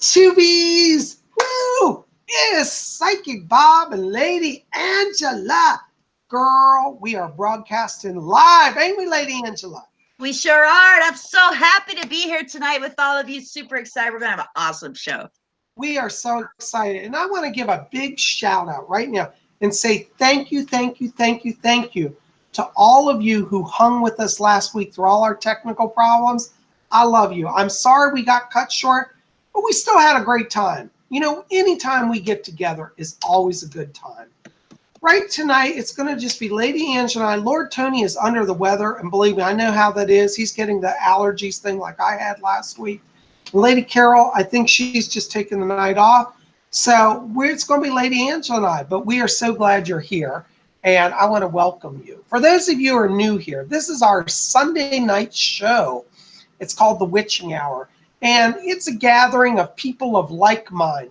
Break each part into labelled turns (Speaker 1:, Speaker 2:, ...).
Speaker 1: Tubies! Woo! It's Psychic Bob and Lady Angela. Girl, we are broadcasting live, ain't we, Lady Angela?
Speaker 2: We sure are. I'm so happy to be here tonight with all of you. Super excited. We're going to have an awesome show.
Speaker 1: We are so excited. And I want to give a big shout out right now and say thank you to all of you who hung with us last week through all our technical problems. I love you. I'm sorry we got cut short, but we still had a great time. You know, anytime we get together is always a good time. Right tonight, it's going to just be Lady Angela and I. Lord Tony is under the weather, and believe me, I know how that is. He's getting the allergies thing like I had last week. Lady Carol, I think she's just taking the night off. So it's going to be Lady Angela and I, but we are so glad you're here, and I want to welcome you. For those of you who are new here, this is our Sunday night show. It's called The Witching Hour, and it's a gathering of people of like mind.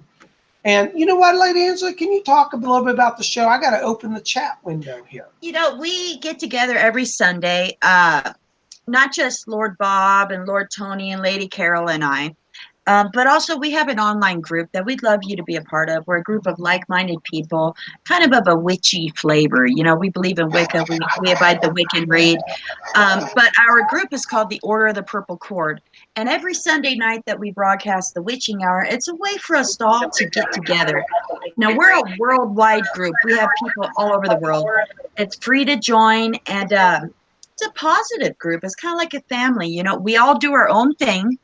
Speaker 1: And you know what, Lady Angela, can you talk a little bit about the show? I got to open the chat window here.
Speaker 2: You know, we get together every Sunday, not just Lord Bob and Lord Tony and Lady Carol and I, but also we have an online group that we'd love you to be a part of. We're a group of like-minded people, kind of a witchy flavor. You know, we believe in Wicca. We abide the Wiccan read. But our group is called the Order of the Purple Cord. And every Sunday night that we broadcast the Witching Hour, it's a way for us all to get together. Now, we're a worldwide group. We have people all over the world. It's free to join, and it's a positive group. It's kind of like a family. You know, we all do our own thing.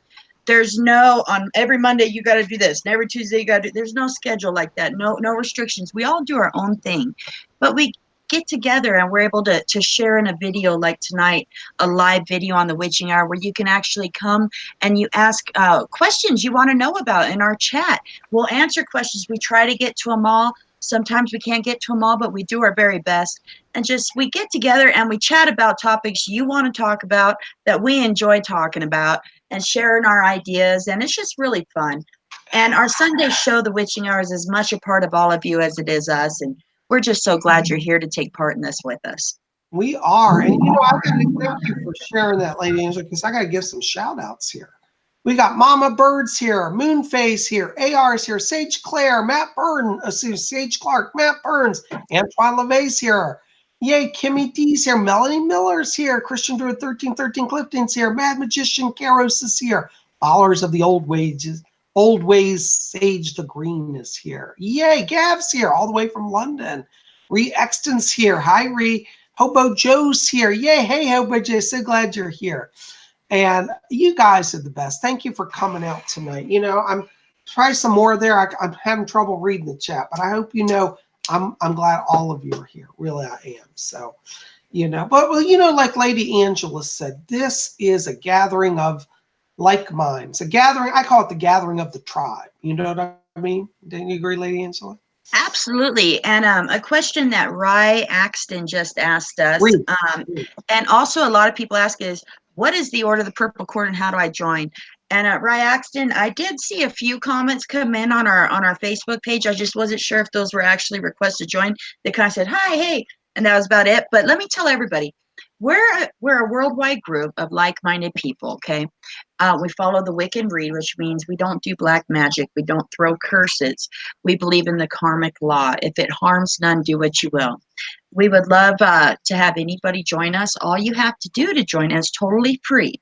Speaker 2: There's no, on every Monday you got to do this, and every Tuesday you got to do, there's no schedule like that, no restrictions. We all do our own thing, but we get together and we're able to share in a video like tonight, a live video on the Witching Hour where you can actually come and you ask questions you want to know about in our chat. We'll answer questions. We try to get to them all. Sometimes we can't get to them all, but we do our very best. And just we get together and we chat about topics you want to talk about, that we enjoy talking about, and sharing our ideas. And it's just really fun. And our Sunday show, The Witching Hour, is as much a part of all of you as it is us. And we're just so glad you're here to take part in this with us.
Speaker 1: We are. And you know, I got to thank you for sharing that, Lady Angela, because I got to give some shout outs here. We got Mama Bird's here, Moonface here, AR's here, Sage Claire, Matt Burton, Sage Clark, Matt Burns, Antoine LeVay's here. Yay, Kimmy D's here, Melanie Miller's here, Christian Druid 1313 Clifton's here, Mad Magician Karos is here, Followers of the Old Ways, Sage the Green is here. Yay, Gav's here, all the way from London. Ree Exton's here. Hi, Ree. Hobo Joe's here. Yay, hey, Hobo Joe, so glad you're here. And you guys are the best. Thank you for coming out tonight. You know, I'm trying some more there. I'm having trouble reading the chat, but I hope you know I'm glad all of you are here. Really, I am. So, you know, but well, you know, like Lady Angela said, this is a gathering of like minds. A gathering, I call it the gathering of the tribe. You know what I mean? Didn't you agree, Lady Angela?
Speaker 2: Absolutely. And a question that Rye Axton just asked us, and also a lot of people ask is, what is the Order of the Purple Cord and how do I join? And Rye Axton, I did see a few comments come in on our Facebook page. I just wasn't sure if those were actually requests to join. They kind of said, hi, hey, and that was about it. But let me tell everybody, we're a worldwide group of like-minded people, okay? We follow the Wiccan read, which means we don't do black magic. We don't throw curses. We believe in the karmic law. If it harms none, do what you will. We would love to have anybody join us. All you have to do to join us, totally free.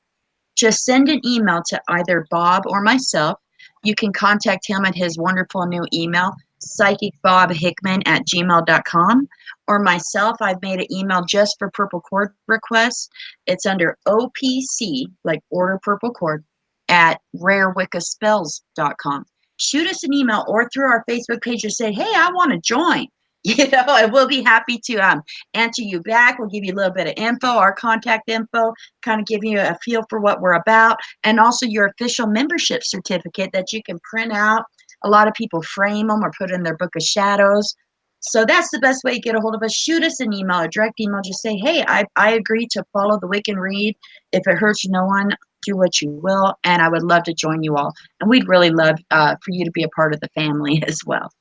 Speaker 2: Just send an email to either Bob or myself. You can contact him at his wonderful new email, PsychicBobHickman@gmail.com, or myself. I've made an email just for Purple Cord requests. It's under OPC, like Order Purple Cord, at rarewiccaspells.com. Shoot us an email or through our Facebook page and say, hey, I want to join. You know, and we'll be happy to answer you back. We'll give you a little bit of info, our contact info, kind of give you a feel for what we're about, and also your official membership certificate that you can print out. A lot of people frame them or put in their book of shadows. So that's the best way to get a hold of us. Shoot us an email, a direct email. Just say, hey, I agree to follow the Wiccan read. If it hurts no one, do what you will. And I would love to join you all. And we'd really love for you to be a part of the family as well.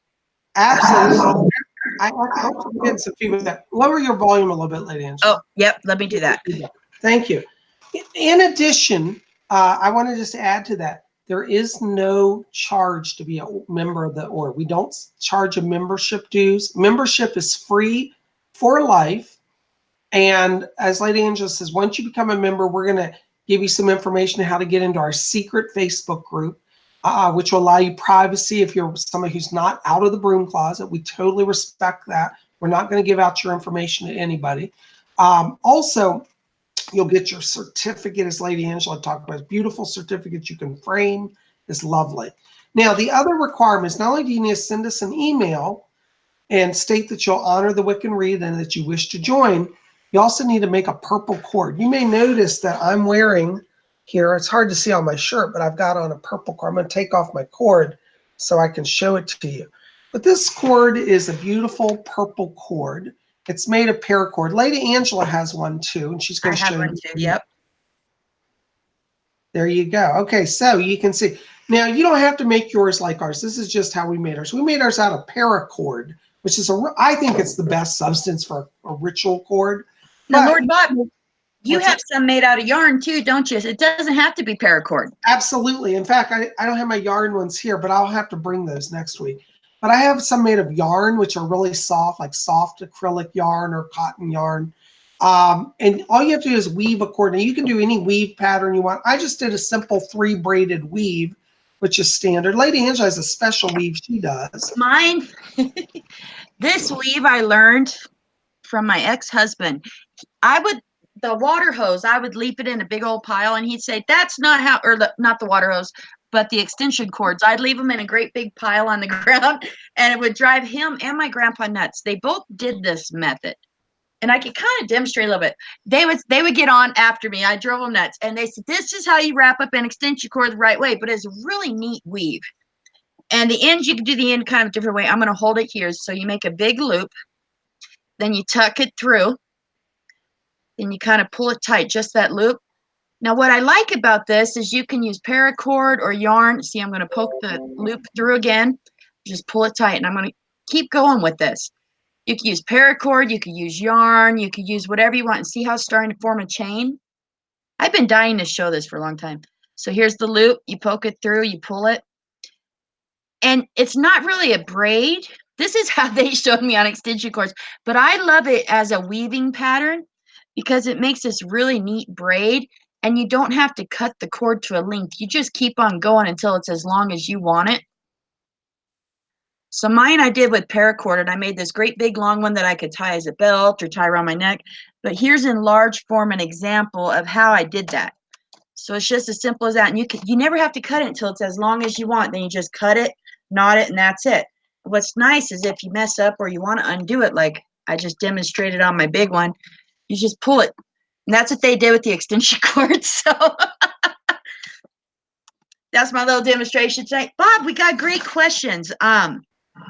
Speaker 1: Absolutely. I hope you get some feedback. Lower your volume a little bit, Lady Angela.
Speaker 2: Oh, yep. Let me do that.
Speaker 1: Thank you. In addition, I want to just add to that. there is no charge to be a member of the order. We don't charge a membership dues. Membership is free for life. And as Lady Angela says, once you become a member, we're going to give you some information on how to get into our secret Facebook group, which will allow you privacy if you're somebody who's not out of the broom closet. We totally respect that. We're not going to give out your information to anybody. Also, you'll get your certificate, as Lady Angela talked about. Beautiful certificates you can frame. It's lovely. Now, the other requirements, not only do you need to send us an email and state that you'll honor the Wiccan read and that you wish to join, you also need to make a purple cord. You may notice that I'm wearing here, it's hard to see on my shirt, but I've got on a purple cord. I'm going to take off my cord so I can show it to you. But this cord is a beautiful purple cord. It's made of paracord. Lady Angela has one too, and she's going to show you.
Speaker 2: I have one too, yep.
Speaker 1: There you go. Okay, so you can see. Now, you don't have to make yours like ours. This is just how we made ours. We made ours out of paracord, which is, I think it's the best substance for a ritual cord.
Speaker 2: Now, Lord Bob, you have some made out of yarn too, don't you? It doesn't have to be paracord.
Speaker 1: Absolutely. In fact, I don't have my yarn ones here, but I'll have to bring those next week. But I have some made of yarn, which are really soft, like soft acrylic yarn or cotton yarn. And all you have to do is weave a cord. Now, you can do any weave pattern you want. I just did a simple 3-braided weave, which is standard. Lady Angela has a special weave she does.
Speaker 2: Mine, this weave I learned from my ex-husband. The water hose, I would leap it in a big old pile, and he'd say, that's not how, or not the water hose, but the extension cords. I'd leave them in a great big pile on the ground, and it would drive him and my grandpa nuts. They both did this method, and I could kind of demonstrate a little bit. They would get on after me. I drove them nuts, and they said, this is how you wrap up an extension cord the right way, but it's a really neat weave. And the ends, you can do the end kind of a different way. I'm going to hold it here. So you make a big loop, then you tuck it through, and you kind of pull it tight, just that loop. Now, what I like about this is you can use paracord or yarn. See, I'm going to poke the loop through again. Just pull it tight, and I'm going to keep going with this. You can use paracord, you can use yarn, you can use whatever you want, and see how it's starting to form a chain? I've been dying to show this for a long time. So here's the loop. You poke it through, you pull it. And it's not really a braid. This is how they showed me on extension cords. But I love it as a weaving pattern because it makes this really neat braid. And you don't have to cut the cord to a length. You just keep on going until it's as long as you want it. So mine I did with paracord, and I made this great big long one that I could tie as a belt or tie around my neck. But here's in large form an example of how I did that. So it's just as simple as that. And you never have to cut it until it's as long as you want. Then you just cut it, knot it, and that's it. What's nice is if you mess up or you want to undo it, like I just demonstrated on my big one, you just pull it. And that's what they did with the extension cord. So that's my little demonstration tonight. Bob, we got great questions.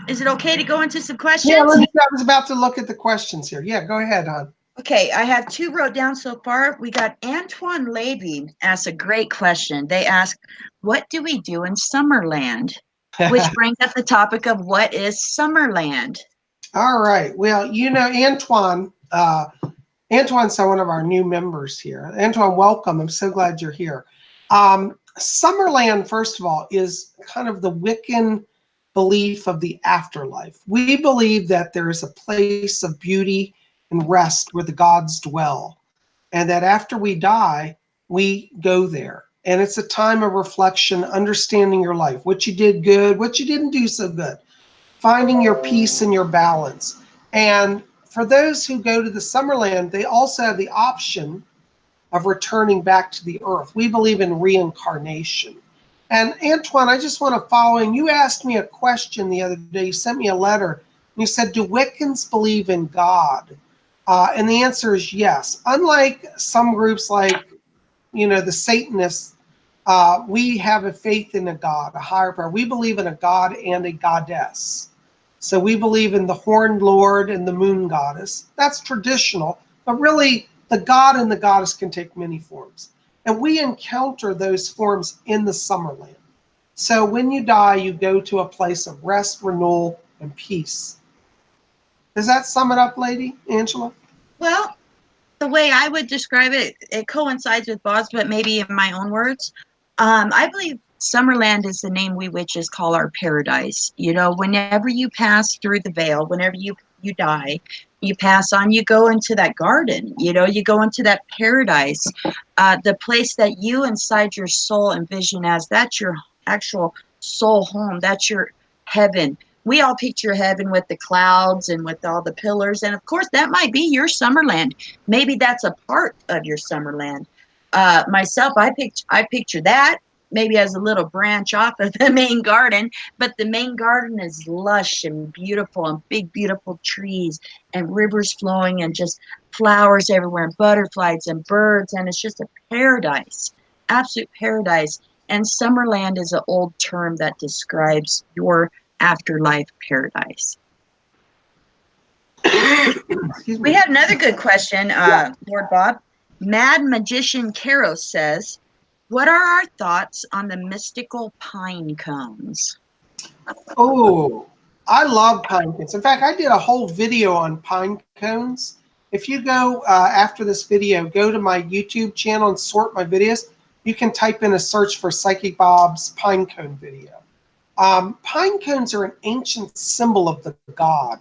Speaker 2: Is it okay to go into some questions?
Speaker 1: Yeah, I was about to look at the questions here. Yeah, go ahead, hon.
Speaker 2: Okay, I have 2 wrote down so far. We got Antoine Levy asked a great question. They asked, what do we do in Summerland? Which brings up the topic of what is Summerland? All
Speaker 1: right. Well, Antoine, Antoine's one of our new members here. Antoine, welcome. I'm so glad you're here. Summerland, first of all, is kind of the Wiccan belief of the afterlife. We believe that there is a place of beauty and rest where the gods dwell, and that after we die, we go there. And it's a time of reflection, understanding your life, what you did good, what you didn't do so good, finding your peace and your balance. And for those who go to the Summerland, they also have the option of returning back to the earth. We believe in reincarnation. And Antoine, I just want to follow in. You asked me a question the other day. You sent me a letter. And you said, do Wiccans believe in God? And the answer is yes. Unlike some groups like, the Satanists, we have a faith in a God, a higher power. We believe in a God and a goddess. So we believe in the Horned Lord and the Moon Goddess. That's traditional, but really the God and the goddess can take many forms. And we encounter those forms in the Summerland. So when you die, you go to a place of rest, renewal, and peace. Does that sum it up, Lady Angela?
Speaker 2: Well, the way I would describe it, it coincides with Bob's, but maybe in my own words. I believe Summerland is the name we witches call our paradise. You know, whenever you pass through the veil, whenever you die, you pass on, you go into that garden, you know, you go into that paradise, the place that you inside your soul envision as that's your actual soul home, that's your heaven. We all picture heaven with the clouds and with all the pillars, and of course that might be your Summerland. Maybe that's a part of your Summerland. Myself, I picture that maybe as a little branch off of the main garden, but the main garden is lush and beautiful and big, beautiful trees and rivers flowing and just flowers everywhere and butterflies and birds. And it's just a paradise, absolute paradise. And Summerland is an old term that describes your afterlife paradise. We had another good question, Lord Bob. Mad Magician Caro says, what are our thoughts on the mystical pine cones?
Speaker 1: Oh, I love pine cones. In fact, I did a whole video on pine cones. If you go after this video, go to my YouTube channel and sort my videos. You can type in a search for Psychic Bob's pine cone video. Pine cones are an ancient symbol of the god.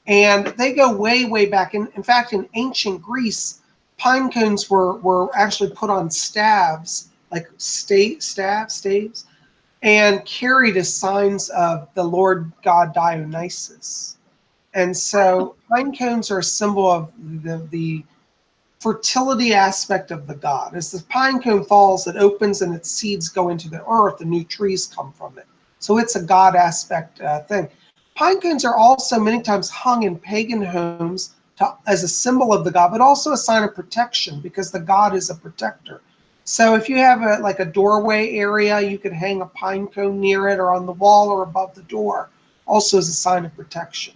Speaker 1: And they go way, way back. In fact, in ancient Greece, pine cones were actually put on staves, like staves, and carried as signs of the Lord god Dionysus. And so pine cones are a symbol of the fertility aspect of the god. As the pine cone falls, it opens and its seeds go into the earth and new trees come from it. So it's a god aspect thing. Pine cones are also many times hung in pagan homes as a symbol of the god, but also a sign of protection because the god is a protector. So if you have a doorway area, you could hang a pine cone near it or on the wall or above the door, also as a sign of protection.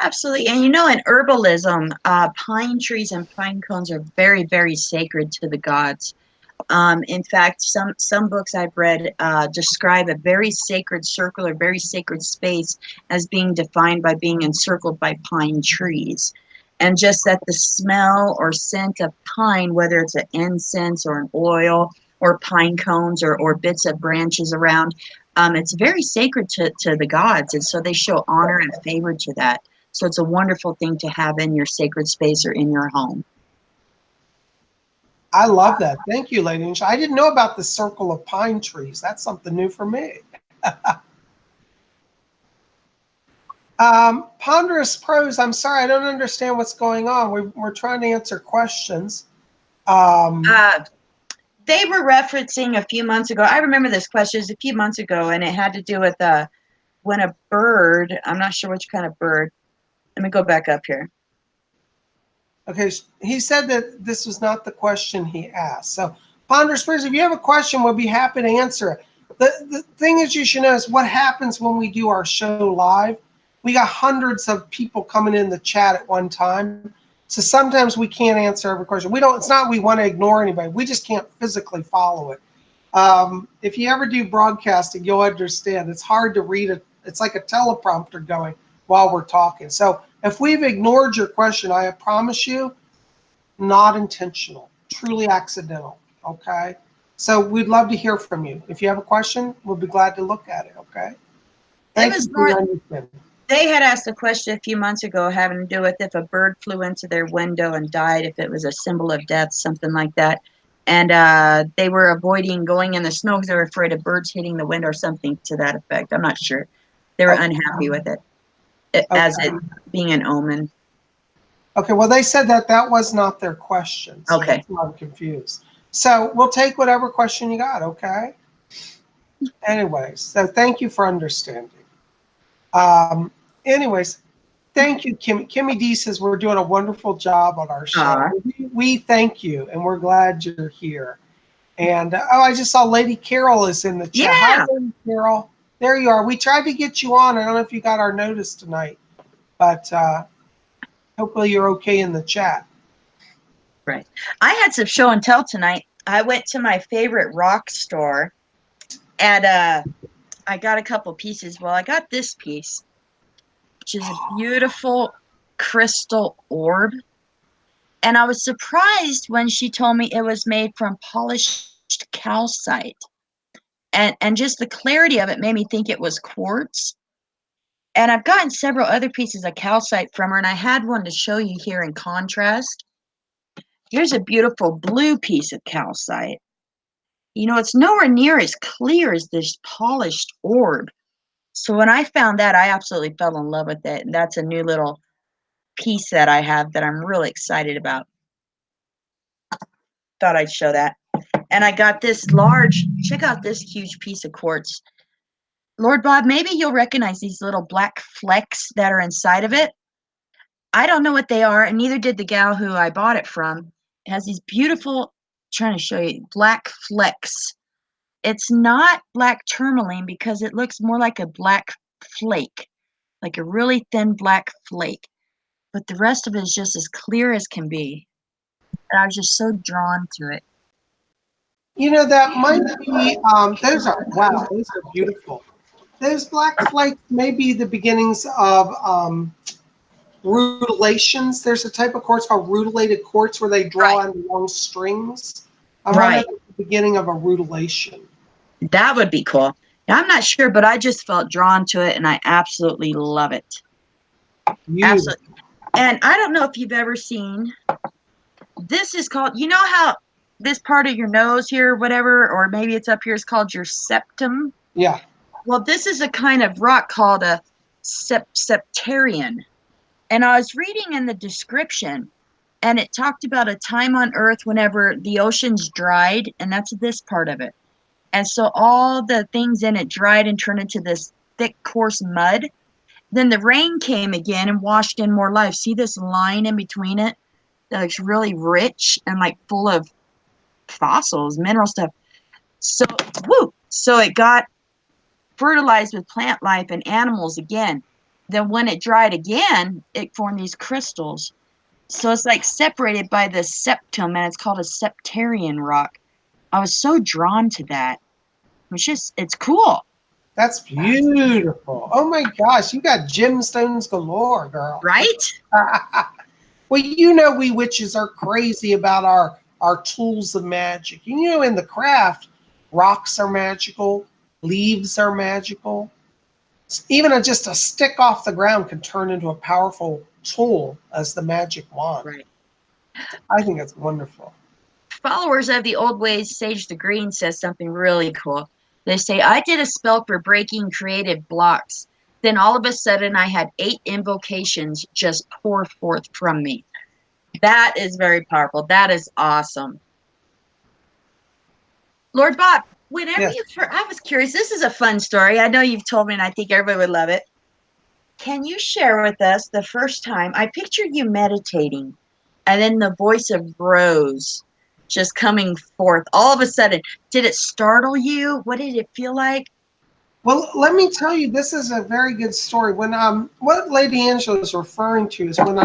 Speaker 2: Absolutely. And you know, in herbalism, pine trees and pine cones are very, very sacred to the gods. In fact, some books I've read describe a very sacred circle or very sacred space as being defined by being encircled by pine trees. And just that the smell or scent of pine, whether it's an incense or an oil or pine cones or bits of branches around, it's very sacred to the gods. And so they show honor and favor to that. So it's a wonderful thing to have in your sacred space or in your home.
Speaker 1: I love that. Thank you, Lady Nisha. I didn't know about the circle of pine trees. That's something new for me. Ponderous Prose, I'm sorry, I don't understand what's going on. We're trying to answer questions.
Speaker 2: They were referencing a few months ago. I remember this question a few months ago, and it had to do with when a bird, I'm not sure which kind of bird. Let me go back up here.
Speaker 1: Okay, he said that this was not the question he asked. So, Ponderous Prose, if you have a question, we'll be happy to answer it. The thing is, you should know is what happens when we do our show live. We got hundreds of people coming in the chat at one time. So sometimes we can't answer every question. It's not we want to ignore anybody. We just can't physically follow it. If you ever do broadcasting, you'll understand. It's hard to read it. It's like a teleprompter going while we're talking. So if we've ignored your question, I promise you, not intentional, truly accidental, okay? So we'd love to hear from you. If you have a question, we'll be glad to look at it, okay? Thank you for your understanding.
Speaker 2: They had asked a question a few months ago having to do with if a bird flew into their window and died, if it was a symbol of death, something like that. And they were avoiding going in the snow because they were afraid of birds hitting the window or something to that effect. I'm not sure. They were unhappy with it as it being an omen.
Speaker 1: Okay, well, they said that was not their question. So
Speaker 2: okay.
Speaker 1: I'm confused. So we'll take whatever question you got, okay? Anyways, so thank you for understanding. Anyways, thank you, Kimmy. Kimmy D says we're doing a wonderful job on our show. We thank you, and we're glad you're here. And I just saw Lady Carol is in the chat.
Speaker 2: Yeah.
Speaker 1: Hi, Lady Carol. There you are. We tried to get you on. I don't know if you got our notice tonight, but hopefully you're okay in the chat.
Speaker 2: Right. I had some show and tell tonight. I went to my favorite rock store, and I got a couple pieces. Well, I got this piece, which is a beautiful crystal orb. And I was surprised when she told me it was made from polished calcite. And just the clarity of it made me think it was quartz. And I've gotten several other pieces of calcite from her, and I had one to show you here in contrast. Here's a beautiful blue piece of calcite. You know, it's nowhere near as clear as this polished orb. So when I found that, I absolutely fell in love with it. And that's a new little piece that I have that I'm really excited about. Thought I'd show that. And I got this large, check out this huge piece of quartz. Lord Bob, maybe you'll recognize these little black flecks that are inside of it. I don't know what they are, and neither did the gal who I bought it from. It has these beautiful, trying to show you, black flecks. It's not black tourmaline because it looks more like a black flake, like a really thin black flake. But the rest of it is just as clear as can be. And I was just so drawn to it.
Speaker 1: You know, that might be, those are beautiful. Those black flakes may be the beginnings of rutilations. There's a type of quartz called rutilated quartz where they draw on long strings. I wonder if it's the beginning of a rutilation. That
Speaker 2: would be cool. I'm not sure, but I just felt drawn to it, and I absolutely love it. Absolutely. And I don't know if you've ever seen, this is called, you know how this part of your nose here, whatever, or maybe it's up here, is called your septum?
Speaker 1: Yeah.
Speaker 2: Well, this is a kind of rock called a septarian. And I was reading in the description, and it talked about a time on Earth whenever the oceans dried, and that's this part of it. And so all the things in it dried and turned into this thick, coarse mud. Then the rain came again and washed in more life. See this line in between it? That looks really rich and like full of fossils, mineral stuff. So it got fertilized with plant life and animals again. Then when it dried again, it formed these crystals. So it's like separated by the septum, and it's called a septarian rock. I was so drawn to that. It's cool.
Speaker 1: That's beautiful. Oh my gosh, you got gemstones galore, girl.
Speaker 2: Right?
Speaker 1: Well, you know we witches are crazy about our tools of magic. You know, in the craft, rocks are magical, leaves are magical. Even just a stick off the ground can turn into a powerful tool as the magic wand.
Speaker 2: Right.
Speaker 1: I think it's wonderful.
Speaker 2: Followers of the old ways, Sage the Green says something really cool. They say, I did a spell for breaking creative blocks. Then all of a sudden I had 8 invocations just pour forth from me. That is very powerful. That is awesome. Lord Bob, whenever I was curious, this is a fun story. I know you've told me, and I think everybody would love it. Can you share with us the first time I pictured you meditating, and then the voice of Rose just coming forth all of a sudden? Did it startle you? What did it feel like?
Speaker 1: Well, let me tell you, this is a very good story. When what Lady Angela is referring to is when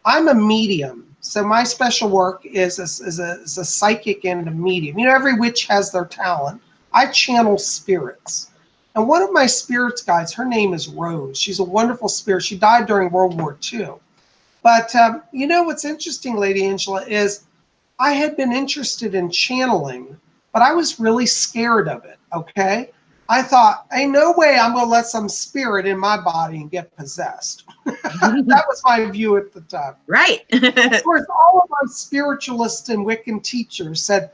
Speaker 1: I'm a medium. So my special work is a psychic and a medium. You know, every witch has their talent. I channel spirits. And one of my spirits guides, her name is Rose. She's a wonderful spirit. She died during World War II. But you know what's interesting, Lady Angela, is I had been interested in channeling, but I was really scared of it, okay? I thought, ain't no way I'm going to let some spirit in my body and get possessed. That was my view at the time.
Speaker 2: Right.
Speaker 1: Of course, all of my spiritualists and Wiccan teachers said,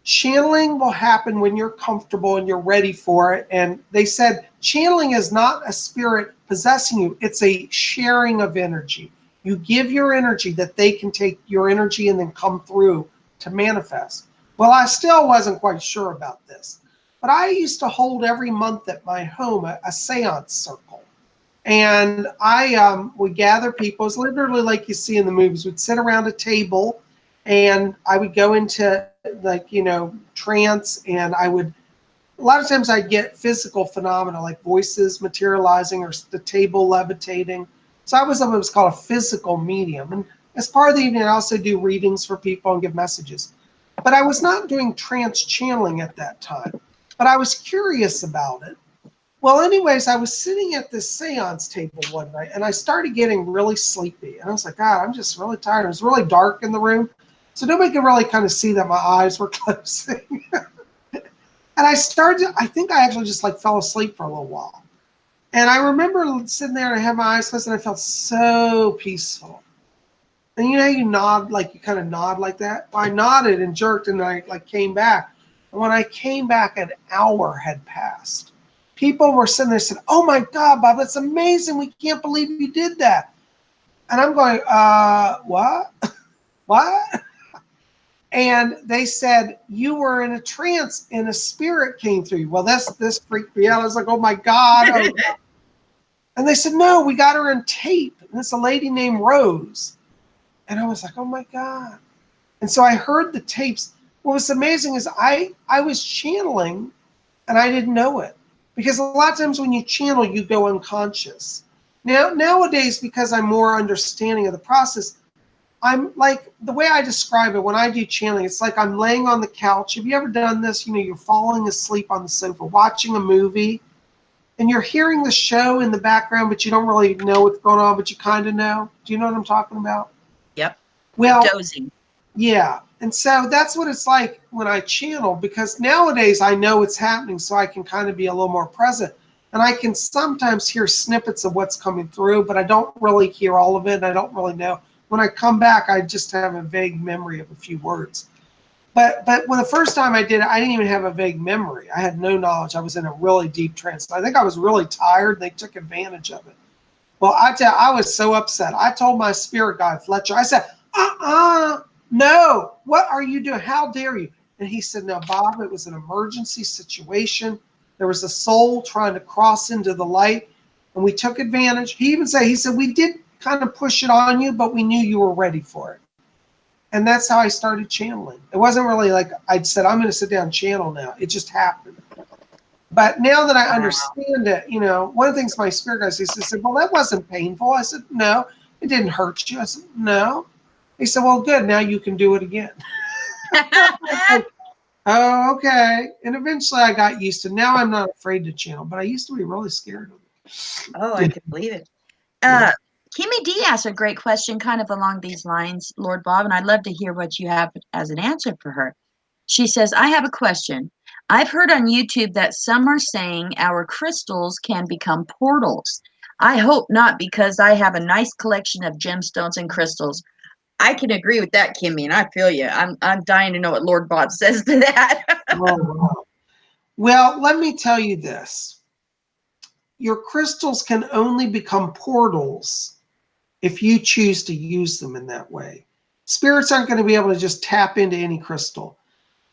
Speaker 1: channeling will happen when you're comfortable and you're ready for it. And they said, channeling is not a spirit possessing you. It's a sharing of energy. You give your energy that they can take your energy and then come through to manifest. Well, I still wasn't quite sure about this. But I used to hold every month at my home a seance circle. And I would gather people. It's literally like you see in the movies. We'd sit around a table and I would go into like, you know, trance, and a lot of times I'd get physical phenomena like voices materializing or the table levitating. So I was what was called a physical medium. And as part of the evening, I also do readings for people and give messages. But I was not doing trance channeling at that time. But I was curious about it. Well, anyways, I was sitting at this seance table one night, and I started getting really sleepy. And I was like, God, I'm just really tired. It was really dark in the room, so nobody could really kind of see that my eyes were closing. And I think I actually just like fell asleep for a little while. And I remember sitting there and I had my eyes closed and I felt so peaceful. And you know how you nod, like you kind of nod like that? Well, I nodded and jerked and I like came back. And when I came back, an hour had passed. People were sitting there and said, "Oh my God, Bob, that's amazing. We can't believe you did that." And I'm going, what? What? And they said, "You were in a trance and a spirit came through you." Well, this freaked me out. I was like, "Oh my God." Oh. And they said, "No, we got her on tape. And it's a lady named Rose." And I was like, "Oh my God." And so I heard the tapes. What was amazing is I was channeling and I didn't know it. Because a lot of times when you channel, you go unconscious. Nowadays, because I'm more understanding of the process, I'm like, the way I describe it when I do channeling, it's like I'm laying on the couch. Have you ever done this? You know, you're falling asleep on the sofa, watching a movie, and you're hearing the show in the background, but you don't really know what's going on, but you kind of know. Do you know what I'm talking about?
Speaker 2: Yep.
Speaker 1: Well,
Speaker 2: Dozing.
Speaker 1: yeah. And so that's what it's like when I channel, because nowadays I know it's happening, so I can kind of be a little more present. And I can sometimes hear snippets of what's coming through, but I don't really hear all of it. And I don't really know. When I come back, I just have a vague memory of a few words. But when the first time I did it, I didn't even have a vague memory. I had no knowledge. I was in a really deep trance. I think I was really tired. They took advantage of it. Well, I was so upset. I told my spirit guide, Fletcher, I said, no, what are you doing? How dare you? And he said, "No, Bob, it was an emergency situation. There was a soul trying to cross into the light, and we took advantage." He said, "We did kind of push it on you, but we knew you were ready for it." And that's how I started channeling. It wasn't really like I'd said, "I'm going to sit down and channel now." It just happened. But now that I understand it, you know, one of the things my spirit guide said, "Well, that wasn't painful." I said, "No, it didn't hurt you." I said, "No." He said, "Well, good. Now you can do it again." Like, oh, okay. And eventually I got used to it. Now I'm not afraid to channel, but I used to be really scared of it.
Speaker 2: Oh, I can believe it. Kimmy D asked a great question kind of along these lines, Lord Bob, and I'd love to hear what you have as an answer for her. She says, "I have a question. I've heard on YouTube that some are saying our crystals can become portals. I hope not, because I have a nice collection of gemstones and crystals." I can agree with that, Kimmy, and I feel you. I'm dying to know what Lord Bob says to that.
Speaker 1: Oh, wow. Well, let me tell you this. Your crystals can only become portals if you choose to use them in that way. Spirits aren't going to be able to just tap into any crystal.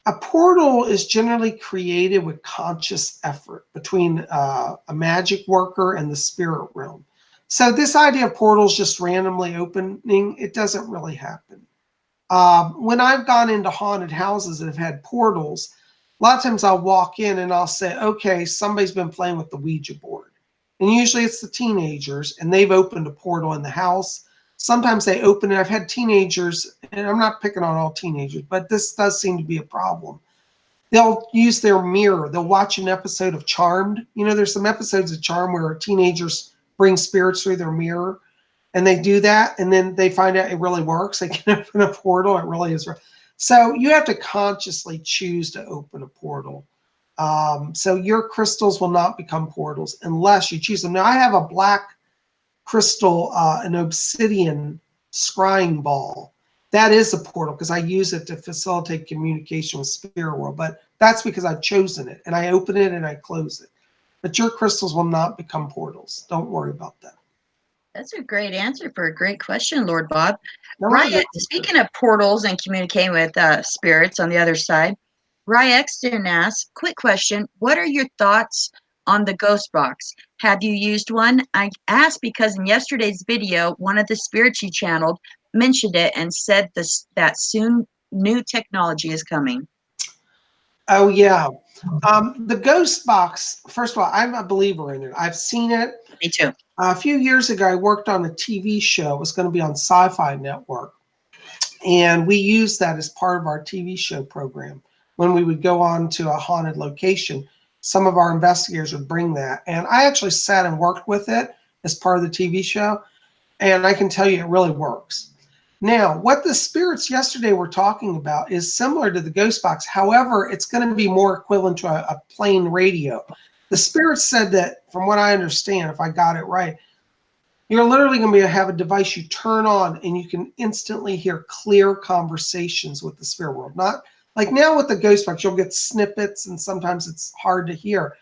Speaker 1: A portal is generally created with conscious effort between a magic worker and the spirit realm. So this idea of portals just randomly opening, it doesn't really happen. When I've gone into haunted houses that have had portals, a lot of times I'll walk in and I'll say, "Okay, somebody's been playing with the Ouija board." And usually it's the teenagers and they've opened a portal in the house. Sometimes they open it. I've had teenagers, and I'm not picking on all teenagers, but this does seem to be a problem. They'll use their mirror. They'll watch an episode of Charmed. You know, there's some episodes of Charm where teenagers bring spirits through their mirror, and they do that, and then they find out it really works. They can open a portal. It really is. So you have to consciously choose to open a portal. So your crystals will not become portals unless you choose them. Now, I have a black crystal, an obsidian scrying ball. That is a portal because I use it to facilitate communication with spirit world. But that's because I've chosen it, and I open it and I close it. But your crystals will not become portals. Don't worry about that.
Speaker 2: That's a great answer for a great question, Lord Bob.
Speaker 1: No,
Speaker 2: Ryan, speaking of portals and communicating with spirits on the other side, Ryan Exton asks, quick question, what are your thoughts on the ghost box? Have you used one? I asked because in yesterday's video, one of the spirits you channeled mentioned it and said that soon new technology is coming.
Speaker 1: Oh, yeah. The ghost box, first of all, I'm a believer in it. I've seen it.
Speaker 2: Me too.
Speaker 1: A few years ago, I worked on a TV show. It was going to be on Sci-Fi Network. And we used that as part of our TV show program. When we would go on to a haunted location, some of our investigators would bring that. And I actually sat and worked with it as part of the TV show. And I can tell you it really works. Now, what the spirits yesterday were talking about is similar to the ghost box. However, it's going to be more equivalent to a plain radio. The spirits said that, from what I understand, if I got it right, you're literally going to have a device you turn on and you can instantly hear clear conversations with the spirit world. Not like now with the ghost box, you'll get snippets and sometimes it's hard to hear.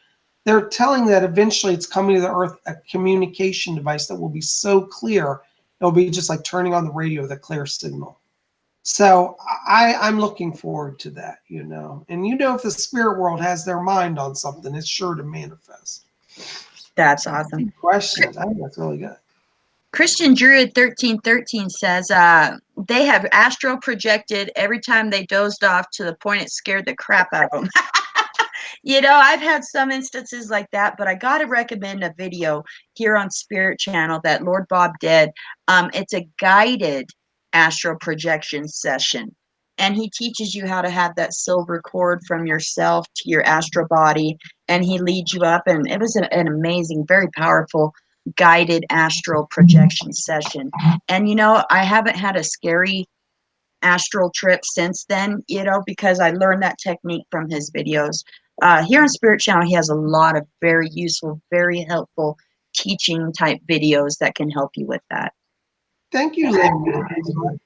Speaker 1: They're telling that eventually it's coming to the earth, a communication device that will be so clear, it'll be just like turning on the radio with a clear signal. So I'm looking forward to that, you know. And you know, if the spirit world has their mind on something, it's sure to manifest.
Speaker 2: That's awesome.
Speaker 1: Good questions. I think that's really good.
Speaker 2: Christian Druid 1313 says they have astral projected every time they dozed off to the point it scared the crap out of them. You know, I've had some instances like that, but I got to recommend a video here on Spirit Channel that Lord Bob did. It's a guided astral projection session, and he teaches you how to have that silver cord from yourself to your astral body, and he leads you up, and it was an amazing, very powerful guided astral projection session. And, you know, I haven't had a scary astral trip since then, you know, because I learned that technique from his videos. Here on Spirit Channel, he has a lot of very useful, very helpful teaching type videos that can help you with that.
Speaker 1: Thank you, Lynn.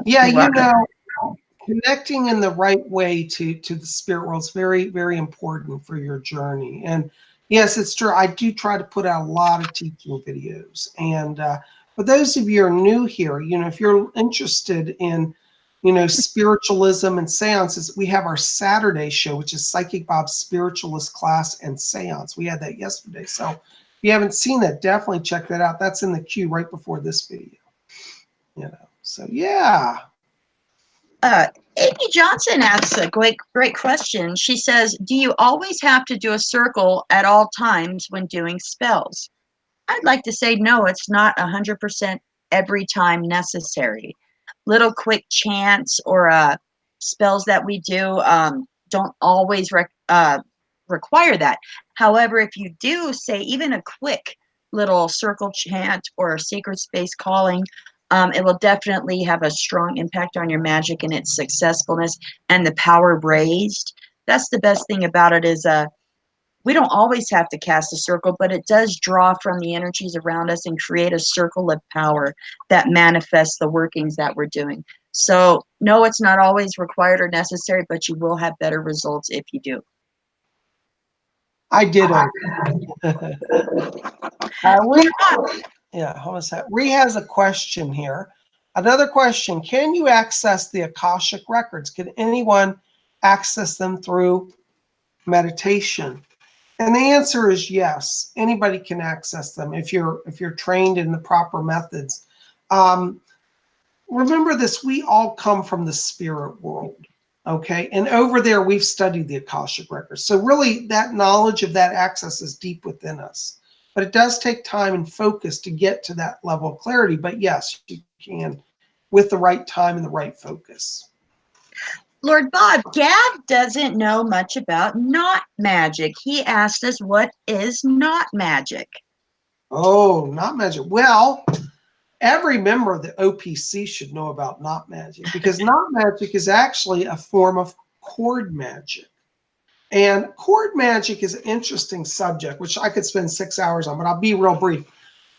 Speaker 1: Yeah, you know, connecting in the right way to the spirit world is very, very important for your journey. And yes, it's true. I do try to put out a lot of teaching videos. And for those of you who are new here, you know, if you're interested in, you know, spiritualism and seances, we have our Saturday show, which is Psychic Bob's Spiritualist Class and Seance. We had that yesterday. So if you haven't seen that, definitely check that out. That's in the queue right before this video. You know, so yeah.
Speaker 2: Amy Johnson asks a great question. She says, do you always have to do a circle at all times when doing spells? I'd like to say no, it's not 100% every time necessary. Little quick chants or spells that we do don't always require that. However, if you do say even a quick little circle chant or a sacred space calling, it will definitely have a strong impact on your magic and its successfulness and the power raised. That's the best thing about it is we don't always have to cast a circle, but it does draw from the energies around us and create a circle of power that manifests the workings that we're doing. So no, it's not always required or necessary, but you will have better results if you do.
Speaker 1: I did. Yeah, hold on a sec. Ree has a question here. Another question, can you access the Akashic records? Can anyone access them through meditation? And the answer is yes. Anybody can access them if you're trained in the proper methods. Remember this, we all come from the spirit world, okay? And over there, we've studied the Akashic records. So really, that knowledge of that access is deep within us. But it does take time and focus to get to that level of clarity. But yes, you can with the right time and the right focus.
Speaker 2: Lord Bob, Gav doesn't know much about not magic. He asked us, what is not magic?
Speaker 1: Oh, not magic. Well, every member of the OPC should know about not magic because not magic is actually a form of cord magic. And cord magic is an interesting subject, which I could spend 6 hours on, but I'll be real brief.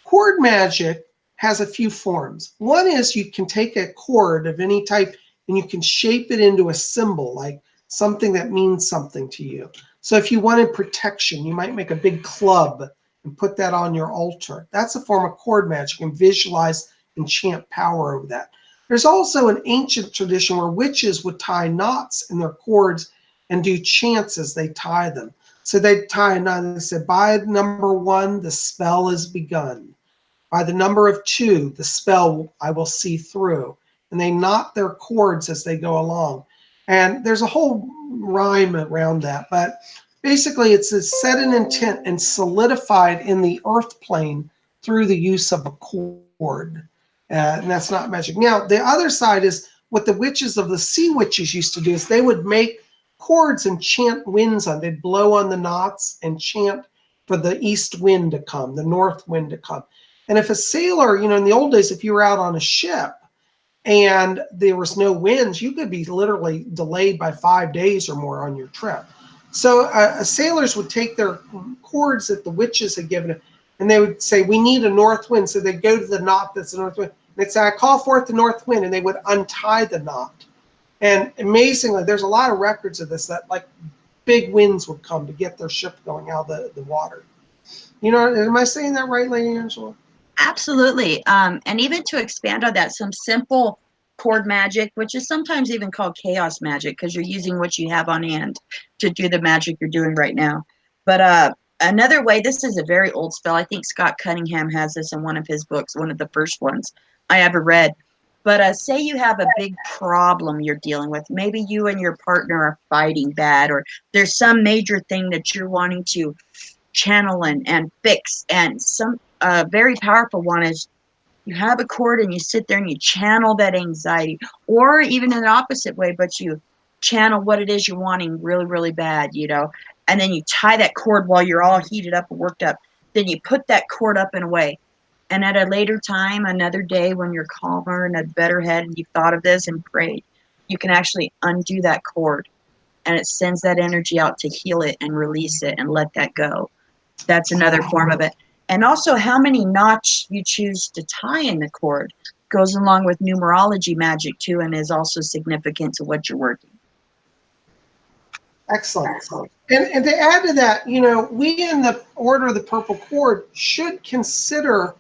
Speaker 1: Cord magic has a few forms. One is you can take a cord of any type and you can shape it into a symbol, like something that means something to you. So if you wanted protection, you might make a big club and put that on your altar. That's a form of cord magic, and visualize and chant power over that. There's also an ancient tradition where witches would tie knots in their cords and do chants as they tie them. So they'd tie a knot and they said, by number 1, the spell is begun. By the number of 2, the spell I will see through. And they knot their cords as they go along. And there's a whole rhyme around that. But basically, it's a set an intent and solidified in the earth plane through the use of a cord. And that's not magic. Now, the other side is what the witches of the sea witches used to do is they would make cords and chant winds on. They'd blow on the knots and chant for the east wind to come, the north wind to come. And if a sailor, you know, in the old days, if you were out on a ship and there was no winds, you could be literally delayed by 5 days or more on your trip. So sailors would take their cords that the witches had given them, and they would say, we need a north wind. So they'd go to the knot that's the north wind. And they'd say, I call forth the north wind, and they would untie the knot. And amazingly, there's a lot of records of this, that like big winds would come to get their ship going out of the water. You know, am I saying that right, Lady Angela?
Speaker 2: Absolutely. And even to expand on that, some simple cord magic, which is sometimes even called chaos magic, because you're using what you have on hand to do the magic you're doing right now. But another way, this is a very old spell. I think Scott Cunningham has this in one of his books, one of the first ones I ever read. But say you have a big problem you're dealing with. Maybe you and your partner are fighting bad, or there's some major thing that you're wanting to channel and fix. And some very powerful one is you have a cord and you sit there and you channel that anxiety, or even in the opposite way, but you channel what it is you're wanting really, really bad, you know, and then you tie that cord while you're all heated up and worked up. Then you put that cord up and away. And at a later time, another day when you're calmer and a better head and you've thought of this and prayed, you can actually undo that cord, and it sends that energy out to heal it and release it and let that go. That's another form of it. And also how many knots you choose to tie in the cord goes along with numerology magic too, and is also significant to what you're working.
Speaker 1: Excellent. And to add to that, you know, we in the Order of the Purple Cord should consider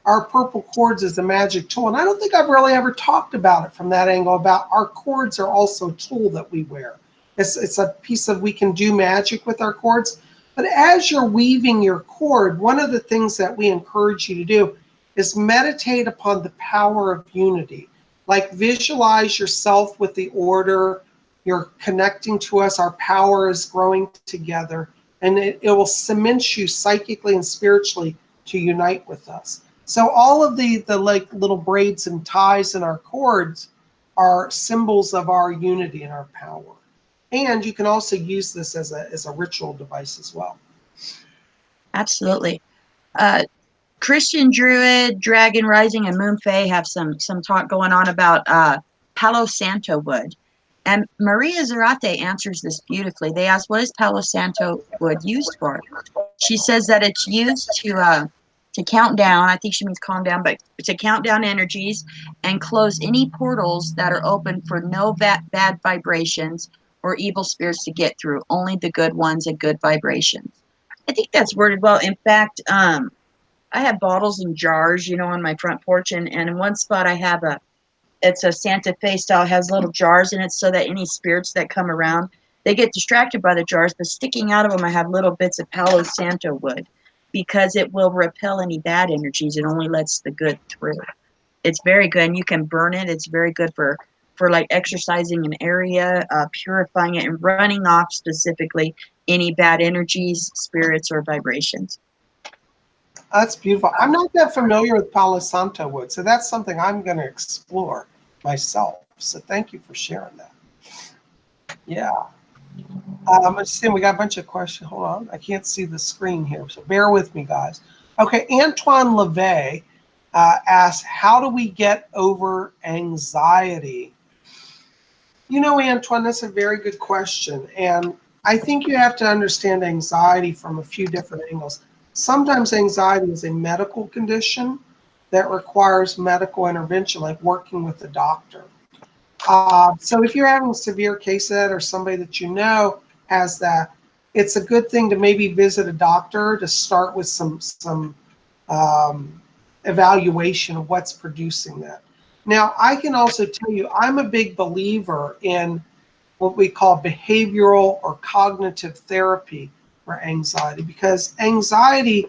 Speaker 1: our purple cords as a magic tool. And I don't think I've really ever talked about it from that angle, about our cords are also a tool that we wear. It's a piece of, we can do magic with our cords. But as you're weaving your cord, one of the things that we encourage you to do is meditate upon the power of unity. Like visualize yourself with the order. You're connecting to us. Our power is growing together. And it will cement you psychically and spiritually to unite with us. So all of the like little braids and ties in our cords are symbols of our unity and our power. And you can also use this as a ritual device as well.
Speaker 2: Absolutely. Christian Druid, Dragon Rising, and Moon Fae have some talk going on about Palo Santo wood. And Maria Zarate answers this beautifully. They ask, what is Palo Santo wood used for? She says that it's used to count down. I think she means calm down, but to count down energies and close any portals that are open for no bad vibrations or evil spirits to get through. Only the good ones and good vibrations. I think that's worded well. In fact, I have bottles and jars, you know, on my front porch, and in one spot I have it's a Santa Fe style, has little jars in it so that any spirits that come around, they get distracted by the jars, but sticking out of them I have little bits of Palo Santo wood, because it will repel any bad energies. It only lets the good through. It's very good, and you can burn it. It's very good for like exercising an area, purifying it, and running off specifically any bad energies, spirits, or vibrations.
Speaker 1: That's beautiful. I'm not that familiar with Palo Santo wood, so that's something I'm going to explore myself. So thank you for sharing that. Yeah. I'm just saying we got a bunch of questions. Hold on. I can't see the screen here, so bear with me, guys. Okay, Antoine LeVay asks, how do we get over anxiety? You know, Antoine, that's a very good question. And I think you have to understand anxiety from a few different angles. Sometimes anxiety is a medical condition that requires medical intervention, like working with a doctor. So if you're having a severe case of that, or somebody that you know has that, it's a good thing to maybe visit a doctor to start with some evaluation of what's producing that. Now, I can also tell you, I'm a big believer in what we call behavioral or cognitive therapy for anxiety, because anxiety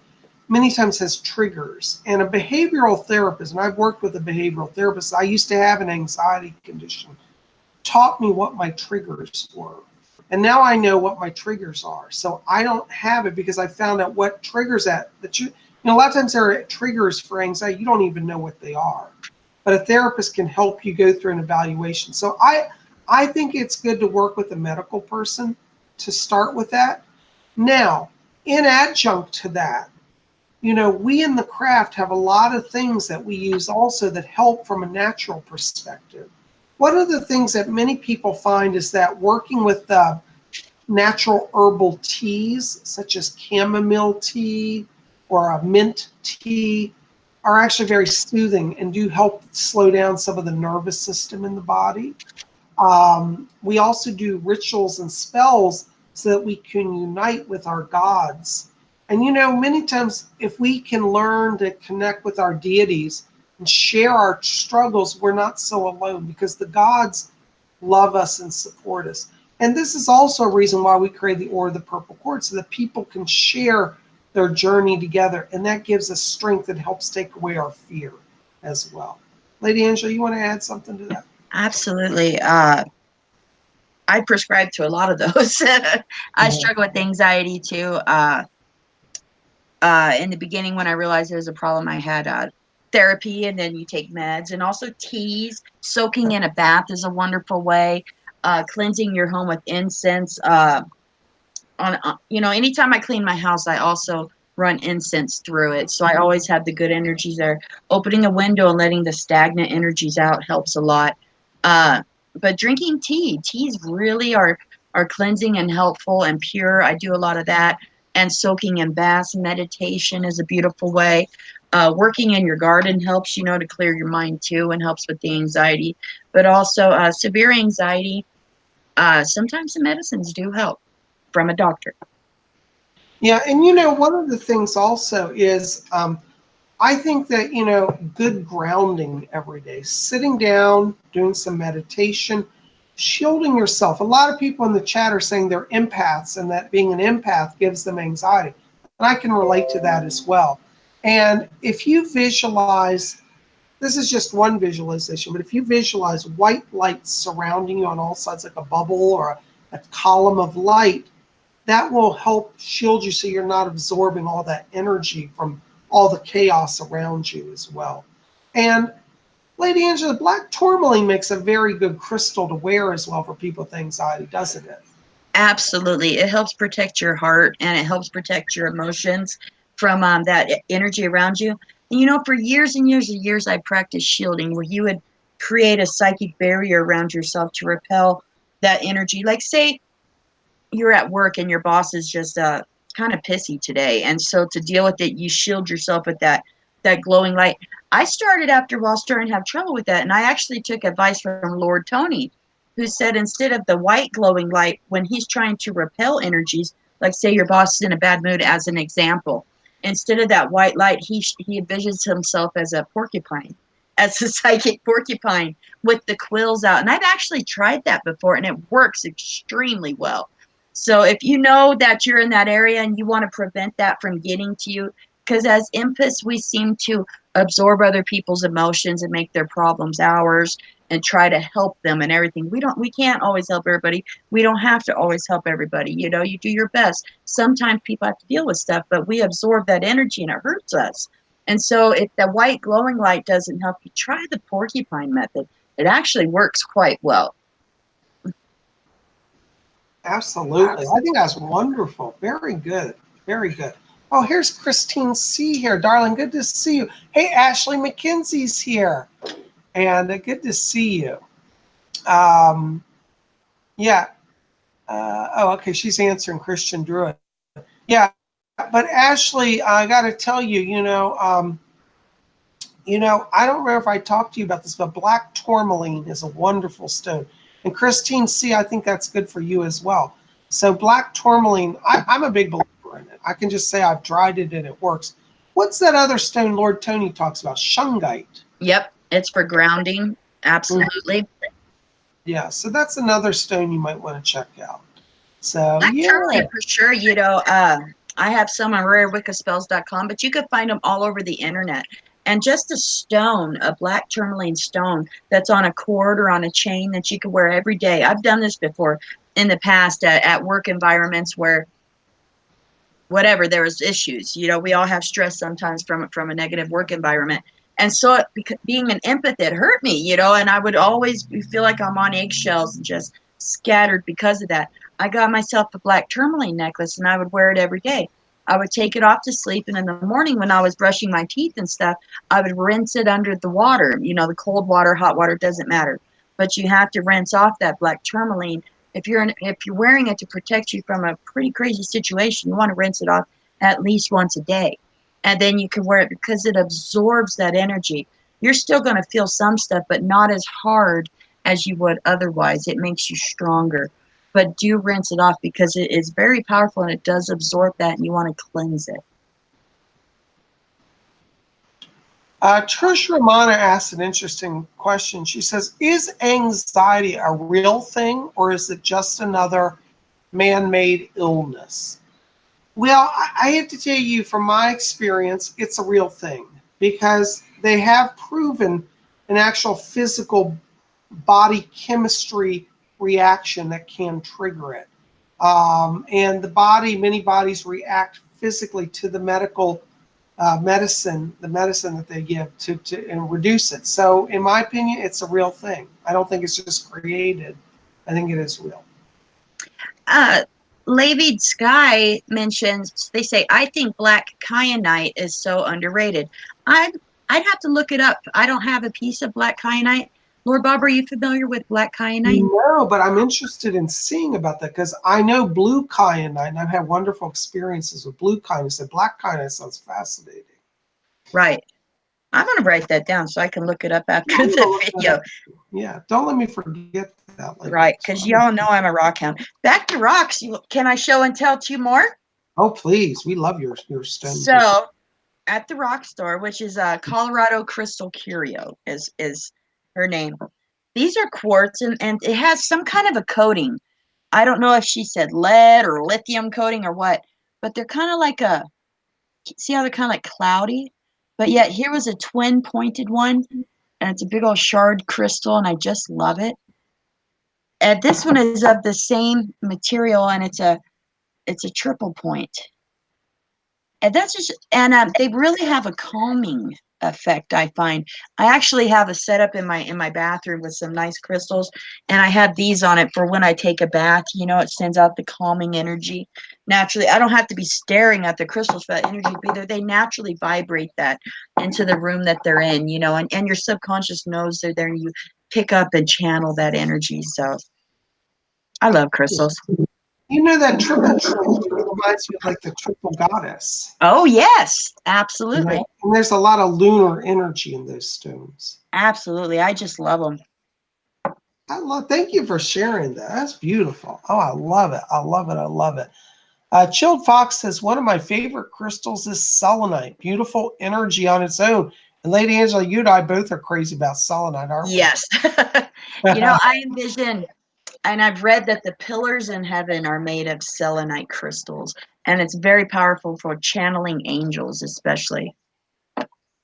Speaker 1: many times has triggers. And a behavioral therapist, and I've worked with a behavioral therapist, I used to have an anxiety condition, taught me what my triggers were. And now I know what my triggers are. So I don't have it because I found out what triggers that you know, a lot of times there are triggers for anxiety, you don't even know what they are. But a therapist can help you go through an evaluation. So I think it's good to work with a medical person to start with that. Now, in adjunct to that, you know, we in the craft have a lot of things that we use also that help from a natural perspective. One of the things that many people find is that working with natural herbal teas, such as chamomile tea or a mint tea, are actually very soothing and do help slow down some of the nervous system in the body. We also do rituals and spells so that we can unite with our gods. And you know, many times if we can learn to connect with our deities and share our struggles, we're not so alone because the gods love us and support us. And this is also a reason why we create the Order of the Purple Cord, so that people can share their journey together. And that gives us strength and helps take away our fear as well. Lady Angela, you want to add something to that?
Speaker 2: Absolutely. I prescribe to a lot of those. I struggle with anxiety too. In the beginning, when I realized there was a problem, I had therapy, and then you take meds, and also teas. Soaking in a bath is a wonderful way. Cleansing your home with incense. Anytime I clean my house, I also run incense through it, so I always have the good energies there. Opening a window and letting the stagnant energies out helps a lot. But drinking teas really are cleansing and helpful and pure. I do a lot of that. And soaking in baths, meditation is a beautiful way. Working in your garden helps, to clear your mind too, and helps with the anxiety. But also severe anxiety, sometimes the medicines do help from a doctor.
Speaker 1: Yeah, and you know, one of the things also is I think that, you know, good grounding every day, sitting down, doing some meditation, shielding yourself. A lot of people in the chat are saying they're empaths and that being an empath gives them anxiety. And I can relate to that as well. And if you visualize, this is just one visualization, but if you visualize white light surrounding you on all sides, like a bubble or a column of light, that will help shield you so you're not absorbing all that energy from all the chaos around you as well. And Lady Angela, black tourmaline makes a very good crystal to wear as well for people with anxiety, doesn't it?
Speaker 2: Absolutely. It helps protect your heart, and it helps protect your emotions from that energy around you. And, for years and years and years, I practiced shielding, where you would create a psychic barrier around yourself to repel that energy. Like, say you're at work and your boss is just kind of pissy today, and so to deal with it, you shield yourself with that glowing light. I started after a while starting to have trouble with that, and I actually took advice from Lord Tony, who said instead of the white glowing light, when he's trying to repel energies, like say your boss is in a bad mood, as an example, instead of that white light, he envisions himself as a porcupine, as a psychic porcupine with the quills out. And I've actually tried that before, and it works extremely well. So if you know that you're in that area and you want to prevent that from getting to you, because as empaths, we seem to absorb other people's emotions and make their problems ours and try to help them and everything. We can't always help everybody. We don't have to always help everybody. You do your best. Sometimes people have to deal with stuff, but we absorb that energy and it hurts us. And so if the white glowing light doesn't help you, try the porcupine method. It actually works quite well.
Speaker 1: Absolutely. I think that's wonderful. Very good. Very good. Oh, here's Christine C. here. Darling, good to see you. Hey, Ashley McKenzie's here. And good to see you. Yeah. Okay. She's answering Christian Druid. Yeah. But Ashley, I got to tell you, I don't remember if I talked to you about this, but black tourmaline is a wonderful stone. And Christine C., I think that's good for you as well. So black tourmaline, I'm a big believer in it. I can just say I've tried it and it works. What's that other stone Lord Tony talks about? Shungite.
Speaker 2: Yep, it's for grounding. Absolutely.
Speaker 1: Yeah, so that's another stone you might want to check out. So
Speaker 2: Black
Speaker 1: yeah.
Speaker 2: tourmaline for sure. I have some on rarewiccaspells.com, but you could find them all over the internet. And just a black tourmaline stone that's on a cord or on a chain that you can wear every day. I've done this before in the past at work environments where whatever, there was issues. We all have stress sometimes from a negative work environment. And so being an empath, it hurt me, and I would always feel like I'm on eggshells and just scattered because of that. I got myself a black tourmaline necklace, and I would wear it every day. I would take it off to sleep, and in the morning when I was brushing my teeth and stuff, I would rinse it under the water. You know, the cold water, hot water, doesn't matter. But you have to rinse off that black tourmaline. If you're wearing it to protect you from a pretty crazy situation, you want to rinse it off at least once a day. And then you can wear it because it absorbs that energy. You're still going to feel some stuff, but not as hard as you would otherwise. It makes you stronger. But do rinse it off because it is very powerful and it does absorb that, and you want to cleanse it.
Speaker 1: Trish Romana asked an interesting question. She says, is anxiety a real thing, or is it just another man-made illness? Well, I have to tell you, from my experience, it's a real thing, because they have proven an actual physical body chemistry reaction that can trigger it. And many bodies react physically to the medicine that they give to and reduce it. So in my opinion, it's a real thing. I don't think it's just created. I think it is real.
Speaker 2: Lavid Sky mentions, they say, I think black kyanite is so underrated. I'd have to look it up. I don't have a piece of black kyanite. Lord Bob, are you familiar with black kyanite?
Speaker 1: No, but I'm interested in seeing about that, because I know blue kyanite, and I've had wonderful experiences with blue kyanite. So black kyanite sounds fascinating.
Speaker 2: Right. I'm going to write that down so I can look it up after the video.
Speaker 1: Yeah, don't let me forget that.
Speaker 2: Right, because y'all know I'm a rock hound. Back to rocks. Can I show and tell 2 more?
Speaker 1: Oh, please. We love your stones.
Speaker 2: So, at the rock store, which is Colorado Crystal Curio is her name. These are quartz, and it has some kind of a coating. I don't know if she said lead or lithium coating or what, but they're kind of like see how they're kind of like cloudy? But yet here was a twin pointed one, and it's a big old shard crystal, and I just love it. And this one is of the same material, and it's a triple point. And that's just, and they really have a calming effect, I find. I actually have a setup in my bathroom with some nice crystals, and I have these on it for when I take a bath. You know, it sends out the calming energy naturally. I don't have to be staring at the crystals for that energy, but they naturally vibrate that into the room that they're in, you know, and your subconscious knows they're there, and you pick up and channel that energy. So I love crystals.
Speaker 1: You know, that triple reminds me of like the triple goddess.
Speaker 2: Oh, yes, absolutely.
Speaker 1: And there's a lot of lunar energy in those stones.
Speaker 2: Absolutely. I just love them.
Speaker 1: Thank you for sharing that. That's beautiful. Oh, I love it. I love it. I love it. Chilled Fox says, one of my favorite crystals is selenite. Beautiful energy on its own. And Lady Angela, you and I both are crazy about selenite, aren't we?
Speaker 2: Yes. You know, I envision, and I've read that the pillars in heaven are made of selenite crystals, and it's very powerful for channeling angels, especially.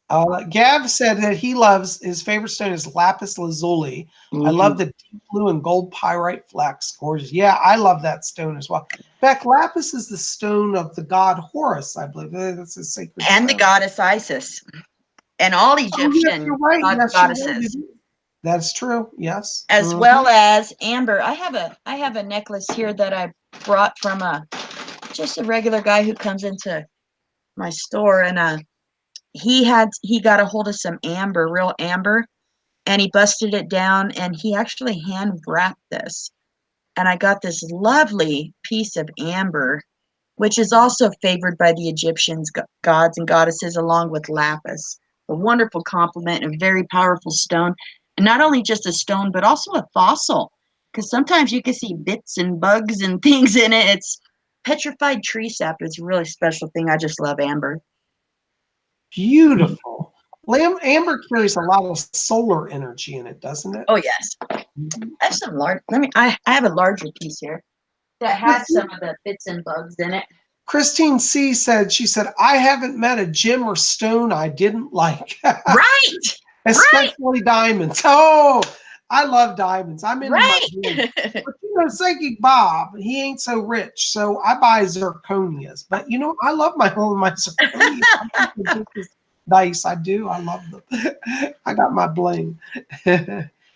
Speaker 1: Gav said that his favorite stone is lapis lazuli. Mm-hmm. I love the deep blue and gold pyrite flecks. Gorgeous. Yeah, I love that stone as well. In fact, lapis is the stone of the god Horus, I believe. That's a sacred stone.
Speaker 2: And the goddess Isis. And all Egyptian goddesses.
Speaker 1: That's true. Yes.
Speaker 2: As well as amber. I have a necklace here that I brought from just a regular guy who comes into my store, and he got a hold of some amber, real amber, and he busted it down, and he actually hand wrapped this. And I got this lovely piece of amber, which is also favored by the Egyptians, gods and goddesses, along with lapis. A wonderful complement, a very powerful stone. And not only just a stone, but also a fossil. Because sometimes you can see bits and bugs and things in it. It's petrified tree sap. It's a really special thing. I just love amber.
Speaker 1: Beautiful. Amber carries a lot of solar energy in it, doesn't it?
Speaker 2: Oh, yes. I have some large. I have a larger piece here that has some of the bits and bugs in it.
Speaker 1: Christine C. said, I haven't met a gem or stone I didn't like.
Speaker 2: Right.
Speaker 1: Especially diamonds. Oh, I love diamonds. I'm in my dream. But you know, Psychic Bob, he ain't so rich, so I buy zirconias. But you know, I love my zirconias. Nice, I do. I love them. I got my bling.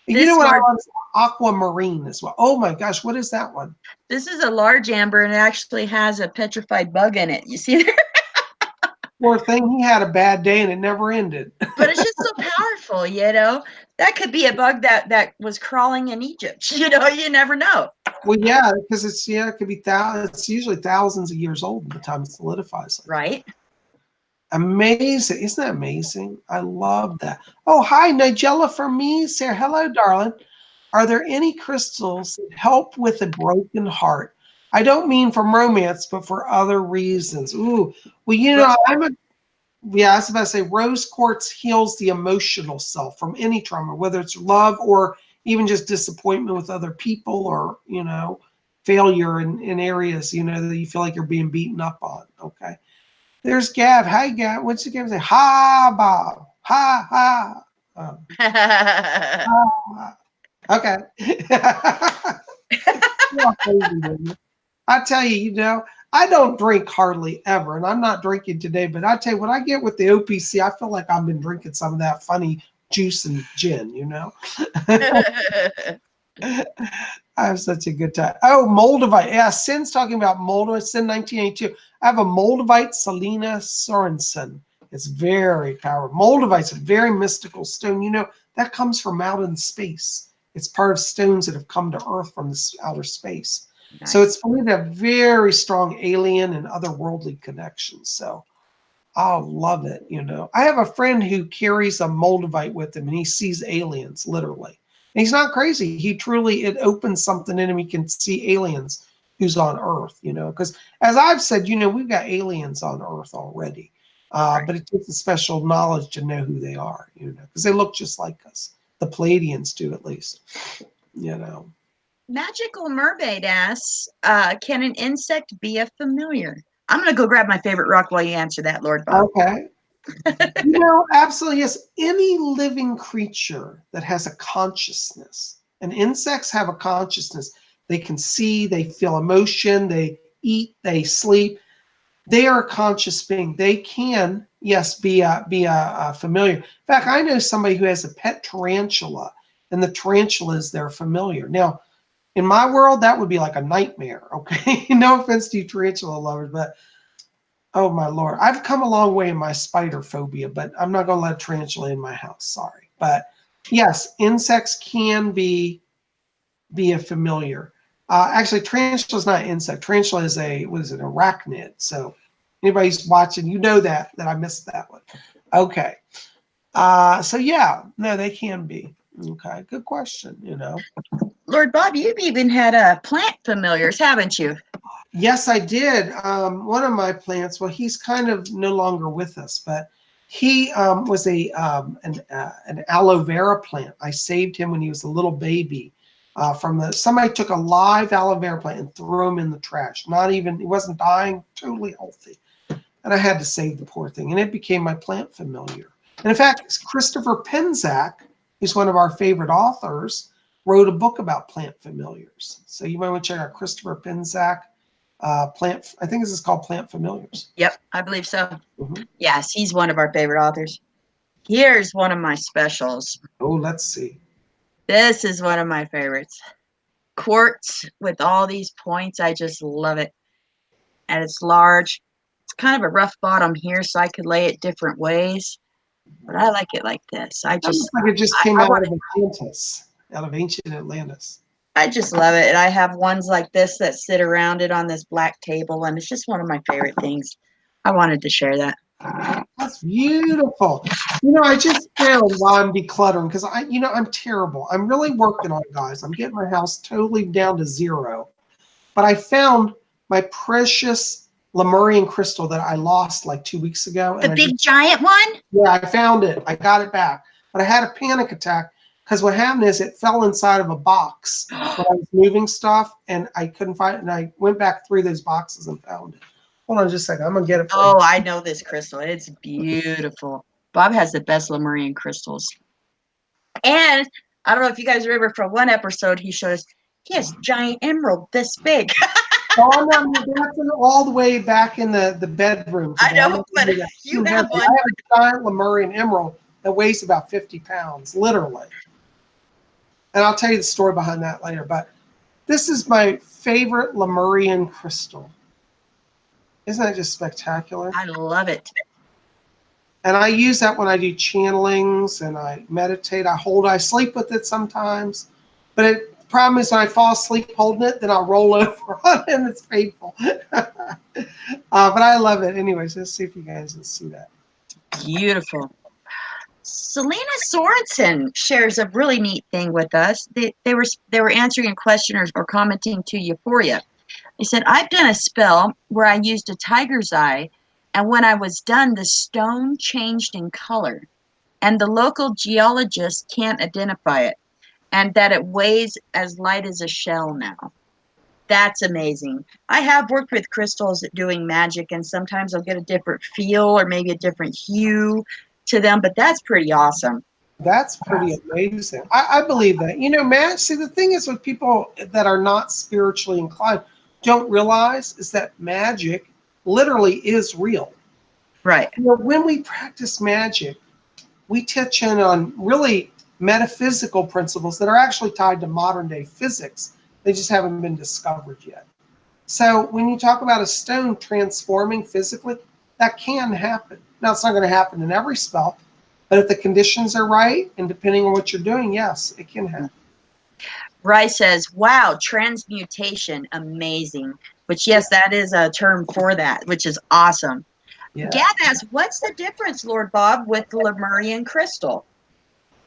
Speaker 1: You know what I want? Aquamarine as well. Oh my gosh, what is that one?
Speaker 2: This is a large amber, and it actually has a petrified bug in it. You see there?
Speaker 1: Poor thing, he had a bad day and it never ended.
Speaker 2: But it's just so powerful, you know. That could be a bug that was crawling in Egypt. You know, you never know.
Speaker 1: Well, yeah, because it could be it's usually thousands of years old by the time it solidifies.
Speaker 2: Right.
Speaker 1: Amazing. Isn't that amazing? I love that. Oh, hi, Nigella from me. Sarah, hello, darling. Are there any crystals that help with a broken heart? I don't mean from romance, but for other reasons. Ooh, well, you know, I was about to say rose quartz heals the emotional self from any trauma, whether it's love or even just disappointment with other people or, you know, failure in areas, you know, that you feel like you're being beaten up on. Okay. There's Gab. Hi, Gab. What's the Gab say? Ha, Bob. Ha, ha. Oh. Ha. Okay. I tell you, you know, I don't drink hardly ever, and I'm not drinking today, but I tell you, when I get with the OPC, I feel like I've been drinking some of that funny juice and gin, you know. I have such a good time. Oh, Moldavite. Yeah, Sin's talking about Moldavite. Sin 1982. I have a Moldavite Selena Sorensen. It's very powerful. Moldavite's a very mystical stone. You know, that comes from out in space. It's part of stones that have come to Earth from this outer space. Nice. So it's believed to have very strong alien and otherworldly connections. So I love it, you know. I have a friend who carries a Moldavite with him, and he sees aliens, literally. And he's not crazy. He truly, it opens something in him. He can see aliens who's on Earth, you know. Because as I've said, you know, we've got aliens on Earth already. But it takes a special knowledge to know who they are, you know, because they look just like us. The Palladians do, at least, you know.
Speaker 2: Magical Mermaid asks, can an insect be a familiar? I'm going to go grab my favorite rock while you answer that, Lord Bob.
Speaker 1: Okay. You know, absolutely, yes. Any living creature that has a consciousness, and insects have a consciousness. They can see, they feel emotion, they eat, they sleep. They are a conscious being. They can, yes, be a familiar. In fact, I know somebody who has a pet tarantula, and the tarantula is their familiar. Now, in my world, that would be like a nightmare, okay? No offense to you tarantula lovers, but oh my Lord. I've come a long way in my spider phobia, but I'm not going to let a tarantula in my house, sorry. But yes, insects can be a familiar. Actually, tarantula is not an insect. Tarantula is an arachnid. So anybody's watching, you know that I missed that one. Okay. So yeah, no, they can be. Okay, good question, you know.
Speaker 2: Lord Bob, you've even had plant familiars, haven't you?
Speaker 1: Yes, I did. One of my plants, well, he's kind of no longer with us, but he was an aloe vera plant. I saved him when he was a little baby. Somebody took a live aloe vera plant and threw him in the trash. He wasn't dying, totally healthy. And I had to save the poor thing. And it became my plant familiar. And in fact, Christopher Penczak, who's one of our favorite authors, wrote a book about plant familiars. So you might want to check out Christopher Penczak. I think this is called Plant Familiars.
Speaker 2: Yep, I believe so. Mm-hmm. Yes, he's one of our favorite authors. Here's one of my specials.
Speaker 1: Oh, let's see.
Speaker 2: This is one of my favorites. Quartz with all these points. I just love it. And it's large. It's kind of a rough bottom here, so I could lay it different ways. But I like it like this.
Speaker 1: Looks like it just came out of Atlantis, out of ancient Atlantis.
Speaker 2: I just love it. And I have ones like this that sit around it on this black table, and it's just one of my favorite things. I wanted to share that.
Speaker 1: That's beautiful. You know, I just found while I'm decluttering, because I'm terrible. I'm really working on it, guys. I'm getting my house totally down to zero. But I found my precious Lemurian crystal that I lost like 2 weeks ago.
Speaker 2: The big giant one?
Speaker 1: Yeah, I found it. I got it back. But I had a panic attack. Because what happened is it fell inside of a box when I was moving stuff, and I couldn't find it. And I went back through those boxes and found it. Hold on just a second. I'm going to get it for you.
Speaker 2: I know this crystal. It's beautiful. Bob has the best Lemurian crystals. And I don't know if you guys remember from one episode, he has giant emerald this big.
Speaker 1: Oh, no, that's all the way back in the bedroom today.
Speaker 2: I know, but you have one.
Speaker 1: I have a giant Lemurian emerald that weighs about 50 pounds, literally. And I'll tell you the story behind that later. But this is my favorite Lemurian crystal. Isn't that just spectacular?
Speaker 2: I love it.
Speaker 1: And I use that when I do channelings and I meditate. I sleep with it sometimes. But the problem is when I fall asleep holding it, then I'll roll over on it and it's painful. But I love it. Anyways, let's see if you guys can see that.
Speaker 2: Beautiful. Selena Sorensen shares a really neat thing with us. They were answering a question or commenting to Euphoria. They said, I've done a spell where I used a tiger's eye, and when I was done, the stone changed in color, and the local geologist can't identify it, and that it weighs as light as a shell now. That's amazing. I have worked with crystals doing magic, and sometimes I'll get a different feel or maybe a different hue to them, but that's pretty awesome.
Speaker 1: That's pretty amazing. I believe that. You know, see, the thing is with people that are not spiritually inclined, don't realize is that magic literally is real.
Speaker 2: Right.
Speaker 1: You know, when we practice magic, we touch in on really metaphysical principles that are actually tied to modern day physics. They just haven't been discovered yet. So when you talk about a stone transforming physically, that can happen. Now, it's not going to happen in every spell, but if the conditions are right and depending on what you're doing, yes, it can happen.
Speaker 2: Rice says, wow, transmutation, amazing. Which, yes, that is a term for that, which is awesome.
Speaker 1: Yeah.
Speaker 2: Gab asks, what's the difference, Lord Bob, with the Lemurian crystal?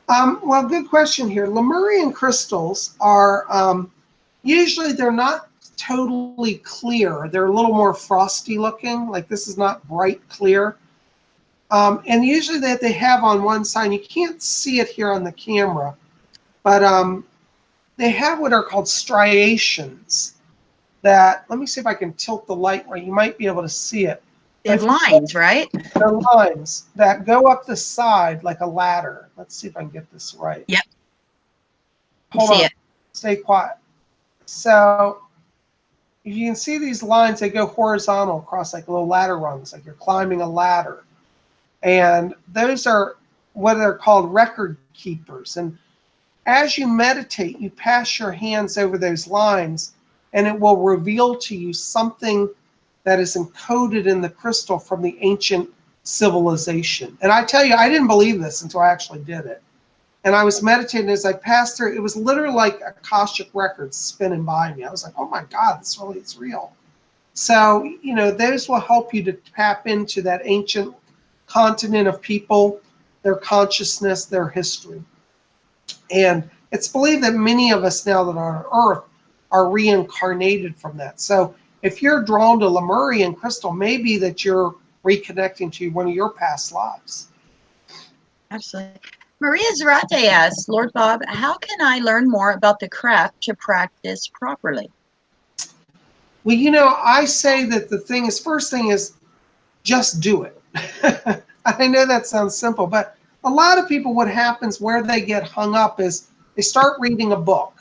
Speaker 1: Well, good question here. Lemurian crystals are usually they're not totally clear. They're a little more frosty looking. Like this is not bright clear. And usually that they have on one side, you can't see it here on the camera, but they have what are called striations that, let me see if I can tilt the light where you might be able to see it.
Speaker 2: They have lines, right?
Speaker 1: They're lines that go up the side like a ladder. Let's see if I can get this right.
Speaker 2: Yep.
Speaker 1: Hold on. Stay quiet. So if you can see these lines, they go horizontal across like little ladder rungs, like you're climbing a ladder. And those are what are called record keepers. And as you meditate, you pass your hands over those lines, and it will reveal to you something that is encoded in the crystal from the ancient civilization. And I tell you, I didn't believe this until I actually did it. And I was meditating as I passed through. It was literally like Akashic records spinning by me. I was like, oh my God, it's real. So, you know, those will help you to tap into that ancient continent of people, their consciousness, their history. And it's believed that many of us now that are on Earth are reincarnated from that. So if you're drawn to Lemurian crystal, maybe that you're reconnecting to one of your past lives.
Speaker 2: Absolutely. Maria Zarate asks, Lord Bob, how can I learn more about the craft to practice properly?
Speaker 1: Well, you know, I say that first thing is just do it. I know that sounds simple, but a lot of people, what happens where they get hung up is they start reading a book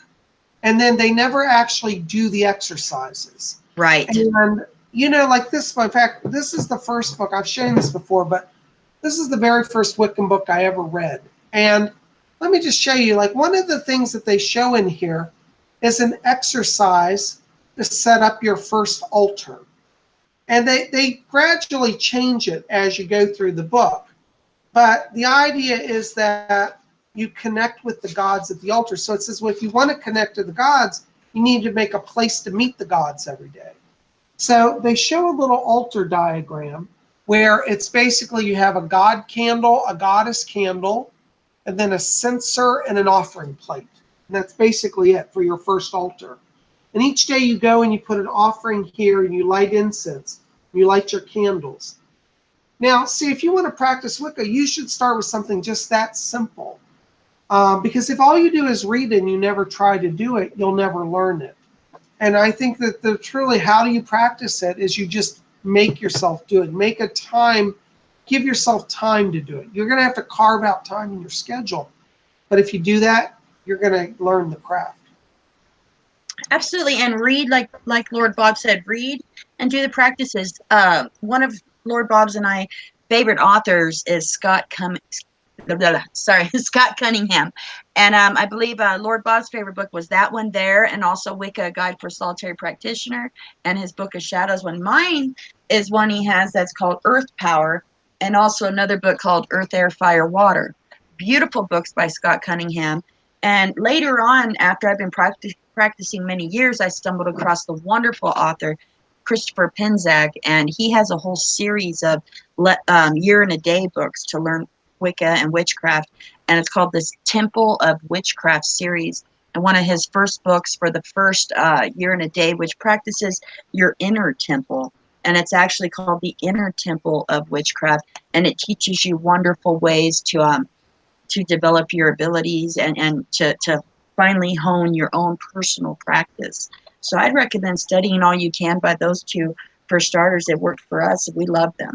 Speaker 1: and then they never actually do the exercises.
Speaker 2: Right.
Speaker 1: And, you know, like this, in fact, this is the first book, I've shown this before, but this is the very first Wiccan book I ever read. And let me just show you, like one of the things that they show in here is an exercise to set up your first altar. And they gradually change it as you go through the book. But the idea is that you connect with the gods at the altar. So it says, well, if you want to connect to the gods, you need to make a place to meet the gods every day. So they show a little altar diagram where it's basically you have a god candle, a goddess candle, and then a censer and an offering plate. And that's basically it for your first altar. And each day you go and you put an offering here and you light incense. You light your candles. Now, see, if you want to practice Wicca, you should start with something just that simple. Because if all you do is read it and you never try to do it, you'll never learn it. And I think that truly how do you practice it is you just make yourself do it. Make a time, give yourself time to do it. You're going to have to carve out time in your schedule. But if you do that, you're going to learn the craft.
Speaker 2: Absolutely. And read, like Lord Bob said, read and do the practices. One of Lord Bob's and I favorite authors is Scott sorry, Scott Cunningham. And I believe Lord Bob's favorite book was that one there, and also Wicca, A Guide for Solitary Practitioner, and his Book of Shadows one. Mine is one he has that's called Earth Power, and also another book called Earth, Air, Fire, Water. Beautiful books by Scott Cunningham. And later on, after I've been practicing many years, I stumbled across the wonderful author, Christopher Penzak, and he has a whole series of year and a day books to learn Wicca and witchcraft, and it's called this Temple of Witchcraft series. And one of his first books for the first year and a day, which practices your inner temple, and it's actually called the Inner Temple of Witchcraft, and it teaches you wonderful ways to develop your abilities and to finally hone your own personal practice. So I'd recommend studying all you can by those two for starters. It worked for us. We love them.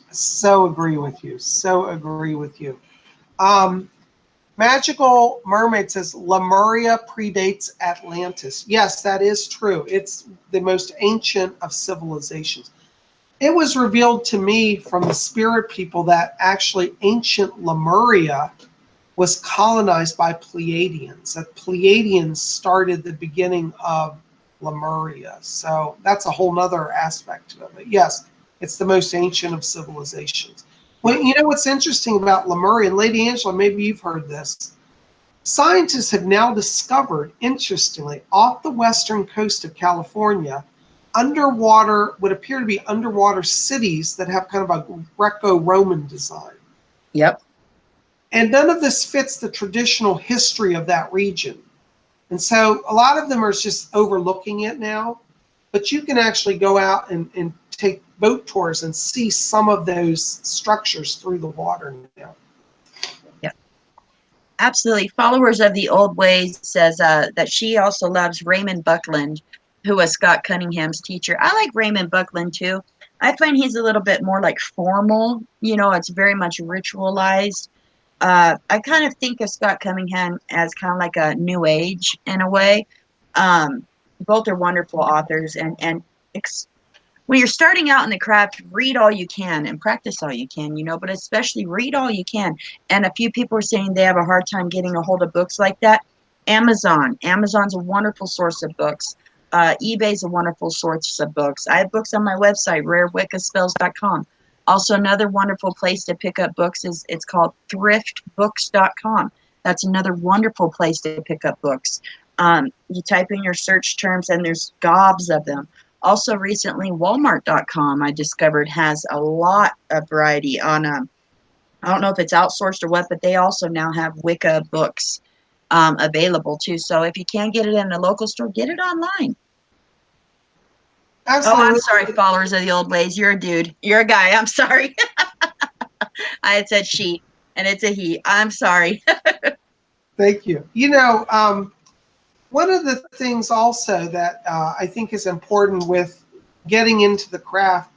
Speaker 1: So agree with you. So agree with you. Magical Mermaid says Lemuria predates Atlantis. Yes, that is true. It's the most ancient of civilizations. It was revealed to me from the spirit people that actually ancient Lemuria was colonized by Pleiadians. That Pleiadians started the beginning of Lemuria. So that's a whole nother aspect to it. But yes, it's the most ancient of civilizations. Well, you know what's interesting about Lemuria, and Lady Angela, maybe you've heard this. Scientists have now discovered, interestingly, off the western coast of California, underwater, what appear to be underwater cities that have kind of a Greco-Roman design.
Speaker 2: Yep.
Speaker 1: And none of this fits the traditional history of that region. And so a lot of them are just overlooking it now. But you can actually go out and take boat tours and see some of those structures through the water now.
Speaker 2: Yep. Absolutely. Followers of the Old Ways says that she also loves Raymond Buckland, who was Scott Cunningham's teacher. I like Raymond Buckland too. I find he's a little bit more like formal. You know, it's very much ritualized. I kind of think of Scott Cunningham as kind of like a new age in a way. Both are wonderful authors, and when you're starting out in the craft, read all you can and practice all you can, you know, but especially read all you can. And a few people are saying they have a hard time getting a hold of books like that. Amazon's a wonderful source of books. eBay's a wonderful source of books. I have books on my website, rarewiccaspells.com. Also, another wonderful place to pick up books is it's called thriftbooks.com. That's another wonderful place to pick up books. You type in your search terms and there's gobs of them. Also, recently, Walmart.com I discovered has a lot of variety on. I don't know if it's outsourced or what, but they also now have Wicca books available too. So if you can't get it in a local store, get it online.
Speaker 1: Absolutely.
Speaker 2: Oh, I'm sorry, followers of the Old Ways. You're a dude. You're a guy. I'm sorry. I had said she, and it's a he. I'm sorry.
Speaker 1: Thank you. You know, one of the things also that I think is important with getting into the craft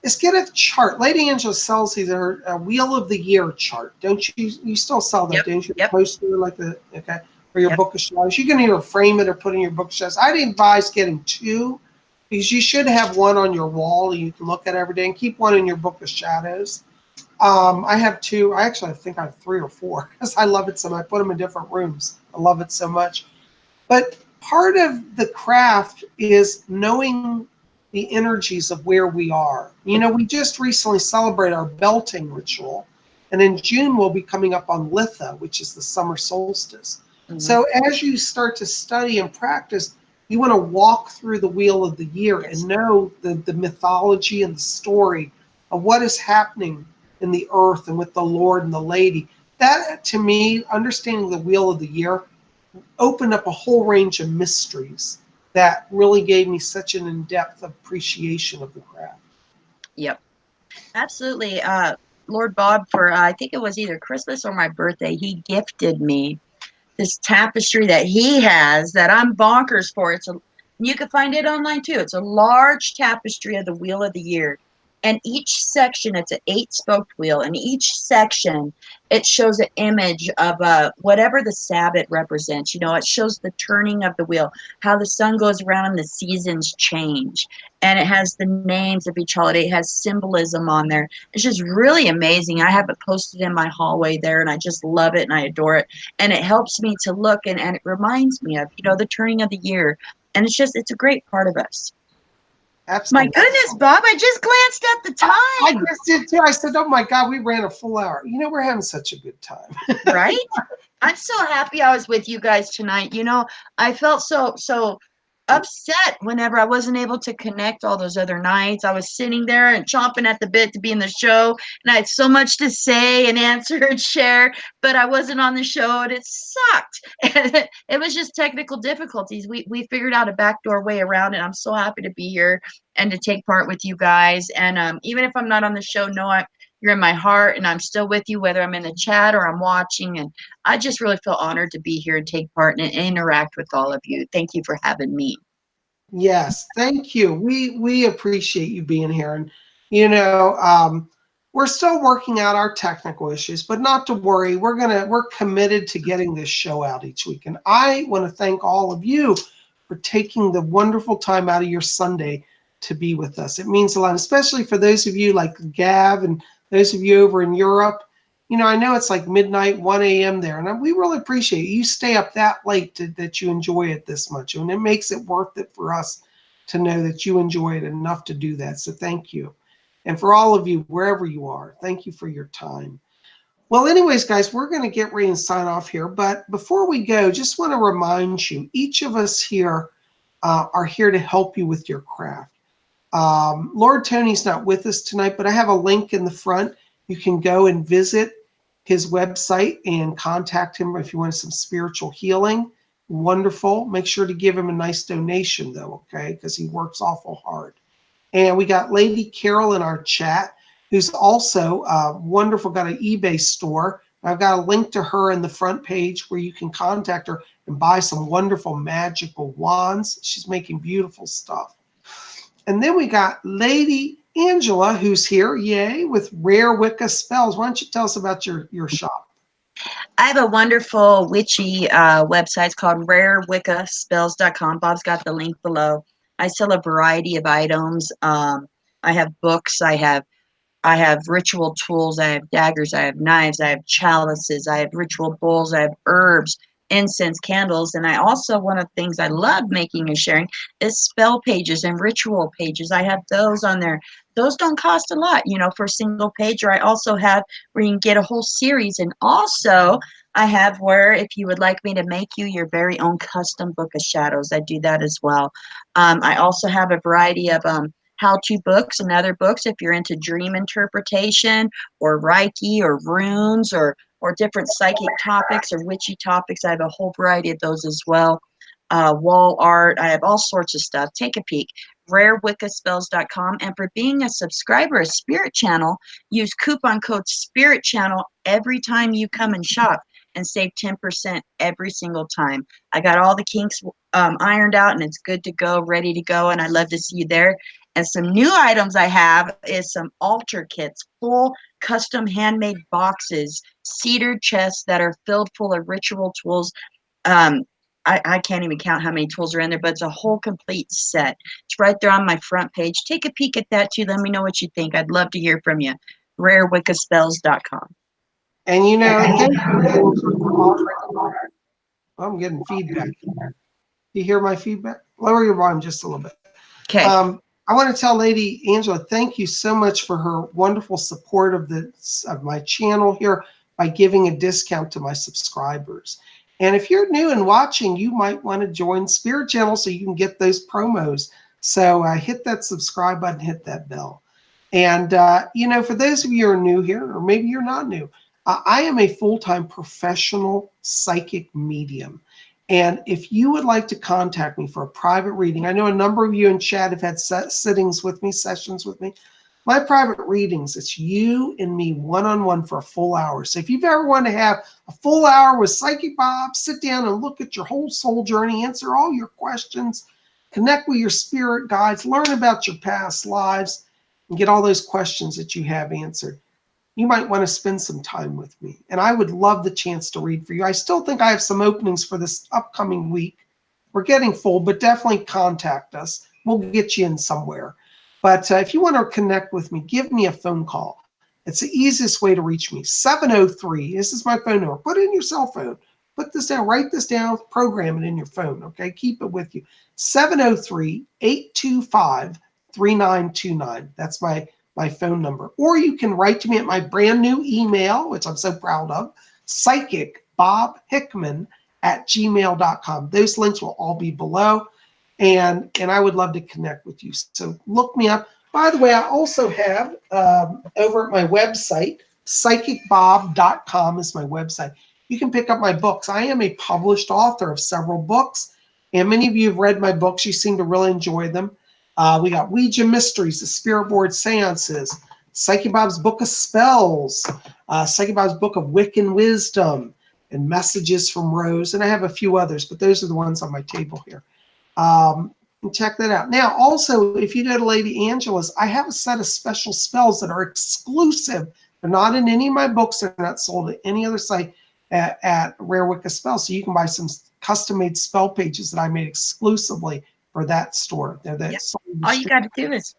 Speaker 1: is get a chart. Lady Angela sells her Wheel of the Year chart. Don't you? You still sell that,
Speaker 2: Yep,
Speaker 1: don't you?
Speaker 2: yep.
Speaker 1: Poster like the, okay, for your
Speaker 2: Yep.
Speaker 1: book of shadows. You can either frame it or put in your book of shadows. I'd advise getting two, because you should have one on your wall you can look at every day, and keep one in your book of shadows. I have two. I think I have three or four because I love it so much. I put them in different rooms. I love it so much. But part of the craft is knowing the energies of where we are. You know, we just recently celebrated our belting ritual, and in June we'll be coming up on Litha, which is the summer solstice. Mm-hmm. So as you start to study and practice, you want to walk through the Wheel of the Year and know the mythology and the story of what is happening in the earth and with the Lord and the Lady. That, to me, understanding the Wheel of the Year opened up a whole range of mysteries that really gave me such an in-depth appreciation of the craft.
Speaker 2: Yep, absolutely. Lord Bob, for I think it was either Christmas or my birthday, he gifted me this tapestry that he has that I'm bonkers for. You can find it online too. It's a large tapestry of the Wheel of the Year. And each section, it's an 8-spoked wheel, and each section, it shows an image of whatever the Sabbath represents. You know, it shows the turning of the wheel, how the sun goes around and the seasons change. And it has the names of each holiday. It has symbolism on there. It's just really amazing. I have it posted in my hallway there, and I just love it and I adore it. And it helps me to look, and it reminds me of, you know, the turning of the year. And it's a great part of us.
Speaker 1: Absolutely.
Speaker 2: My goodness, Bob, I just glanced at the time.
Speaker 1: I just did too. I said, oh my God, we ran a full hour. You know, we're having such a good time.
Speaker 2: Right? I'm so happy I was with you guys tonight. You know, I felt so upset whenever I wasn't able to connect all those other nights. I was sitting there and chomping at the bit to be in the show, and I had so much to say and answer and share, but I wasn't on the show, and it sucked. And it was just technical difficulties. We figured out a backdoor way around it. I'm so happy to be here and to take part with you guys. And even if I'm not on the show, you're in my heart, and I'm still with you, whether I'm in the chat or I'm watching. And I just really feel honored to be here and take part and interact with all of you. Thank you for having me.
Speaker 1: Yes, thank you. We appreciate you being here. And, you know, we're still working out our technical issues, but not to worry. We're committed to getting this show out each week. And I want to thank all of you for taking the wonderful time out of your Sunday to be with us. It means a lot, especially for those of you like Gav and those of you over in Europe. You know, I know it's like midnight, 1 a.m. there, and we really appreciate it. You stay up that late that you enjoy it this much, and it makes it worth it for us to know that you enjoy it enough to do that. So thank you. And for all of you, wherever you are, thank you for your time. Well, anyways, guys, we're going to get ready and sign off here. But before we go, just want to remind you, each of us here are here to help you with your craft. Lord Tony's not with us tonight, but I have a link in the front. You can go and visit his website and contact him if you want some spiritual healing. Wonderful. Make sure to give him a nice donation, though, okay? Because he works awful hard. And we got Lady Carol in our chat, who's also wonderful, got an eBay store. I've got a link to her in the front page where you can contact her and buy some wonderful magical wands. She's making beautiful stuff. And then we got Lady Angela, who's here, yay, with Rare Wicca Spells. Why don't you tell us about your shop?
Speaker 2: I have a wonderful witchy website. It's called rarewiccaspells.com. Bob's got the link below. I sell a variety of items. I have books. I have ritual tools. I have daggers. I have knives. I have chalices. I have ritual bowls. I have herbs, incense, candles. And I also, one of the things I love making and sharing is spell pages and ritual pages. I have those on there. Those don't cost a lot, you know, for a single page. Or I also have where you can get a whole series. And also, I have where if you would like me to make you your very own custom book of shadows, I do that as well. I also have a variety of how-to books and other books if you're into dream interpretation or Reiki or runes or different psychic topics or witchy topics. I have a whole variety of those as well. Wall art. I have all sorts of stuff. Take a peek. rarewiccaspells.com. And for being a subscriber of Spirit Channel, use coupon code Spirit Channel every time you come and shop and save 10% every single time. I got all the kinks ironed out and it's good to go, ready to go. And I'd love to see you there. And some new items I have is some altar kits, full custom handmade boxes, cedar chests that are filled full of ritual tools. I can't even count how many tools are in there, but it's a whole complete set. It's right there on my front page. Take a peek at that too. Let me know what you think. I'd love to hear from you. rarewiccaspells.com.
Speaker 1: And you know, thank you for offering. I'm getting feedback. You hear my feedback? Lower your volume just a little bit.
Speaker 2: Okay.
Speaker 1: I want to tell Lady Angela, thank you so much for her wonderful support of my channel here by giving a discount to my subscribers. And if you're new and watching, you might want to join Spirit Channel so you can get those promos. So hit that subscribe button, hit that bell. And, you know, for those of you who are new here, or maybe you're not new, I am a full-time professional psychic medium. And if you would like to contact me for a private reading, I know a number of you in chat have had sittings with me, sessions with me. My private readings, it's you and me one-on-one for a full hour. So if you've ever wanted to have a full hour with Psychic Bob, sit down and look at your whole soul journey, answer all your questions, connect with your spirit guides, learn about your past lives, and get all those questions that you have answered, you might want to spend some time with me. And I would love the chance to read for you. I still think I have some openings for this upcoming week. We're getting full, but definitely contact us. We'll get you in somewhere. But if you want to connect with me, give me a phone call. It's the easiest way to reach me. 703, this is my phone number. Put it in your cell phone. Put this down, write this down, program it in your phone, okay? Keep it with you. 703-825-3929. That's my phone number. Or you can write to me at my brand new email, which I'm so proud of, PsychicBobHickman@gmail.com. Those links will all be below. And I would love to connect with you. So look me up. By the way, I also have over at my website, PsychicBob.com is my website. You can pick up my books. I am a published author of several books, and many of you have read my books. You seem to really enjoy them. We got Ouija Mysteries, the Spirit Board Seances, Psychic Bob's Book of Spells, Psychic Bob's Book of Wiccan Wisdom, and Messages from Rose. And I have a few others, but those are the ones on my table here. Check that out. Now, also, if you go to Lady Angela's, I have a set of special spells that are exclusive. They're not in any of my books. They're not sold at any other site at Rare Wicca Spells. So you can buy some custom-made spell pages that I made exclusively for that store.
Speaker 2: All you got to do is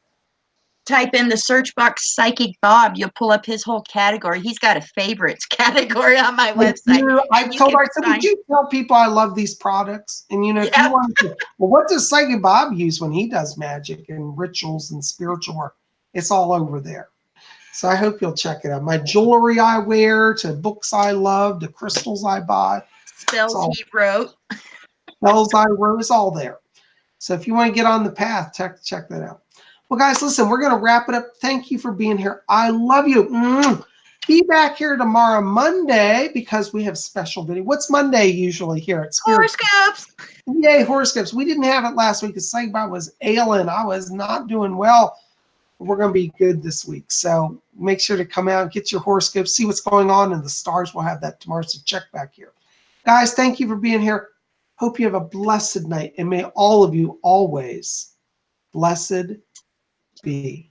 Speaker 2: type in the search box Psychic Bob. You'll pull up his whole category. He's got a favorites category on my website.
Speaker 1: I said, would you tell people I love these products? And if you want to, well, what does Psychic Bob use when he does magic and rituals and spiritual work? It's all over there. So I hope you'll check it out. My jewelry I wear, to books I love, to crystals I buy.
Speaker 2: Spells he wrote.
Speaker 1: Spells I wrote, is all there. So if you want to get on the path, check that out. Well, guys, listen, we're going to wrap it up. Thank you for being here. I love you. Be back here tomorrow, Monday, because we have special video. What's Monday usually here at Spirit?
Speaker 2: Horoscopes.
Speaker 1: Yay, horoscopes. We didn't have it last week because Psychic Bob was ailing. I was not doing well. We're going to be good this week. So make sure to come out and get your horoscopes, see what's going on in the stars. We'll have that tomorrow, so check back here. Guys, thank you for being here. Hope you have a blessed night, and may all of you always blessed be.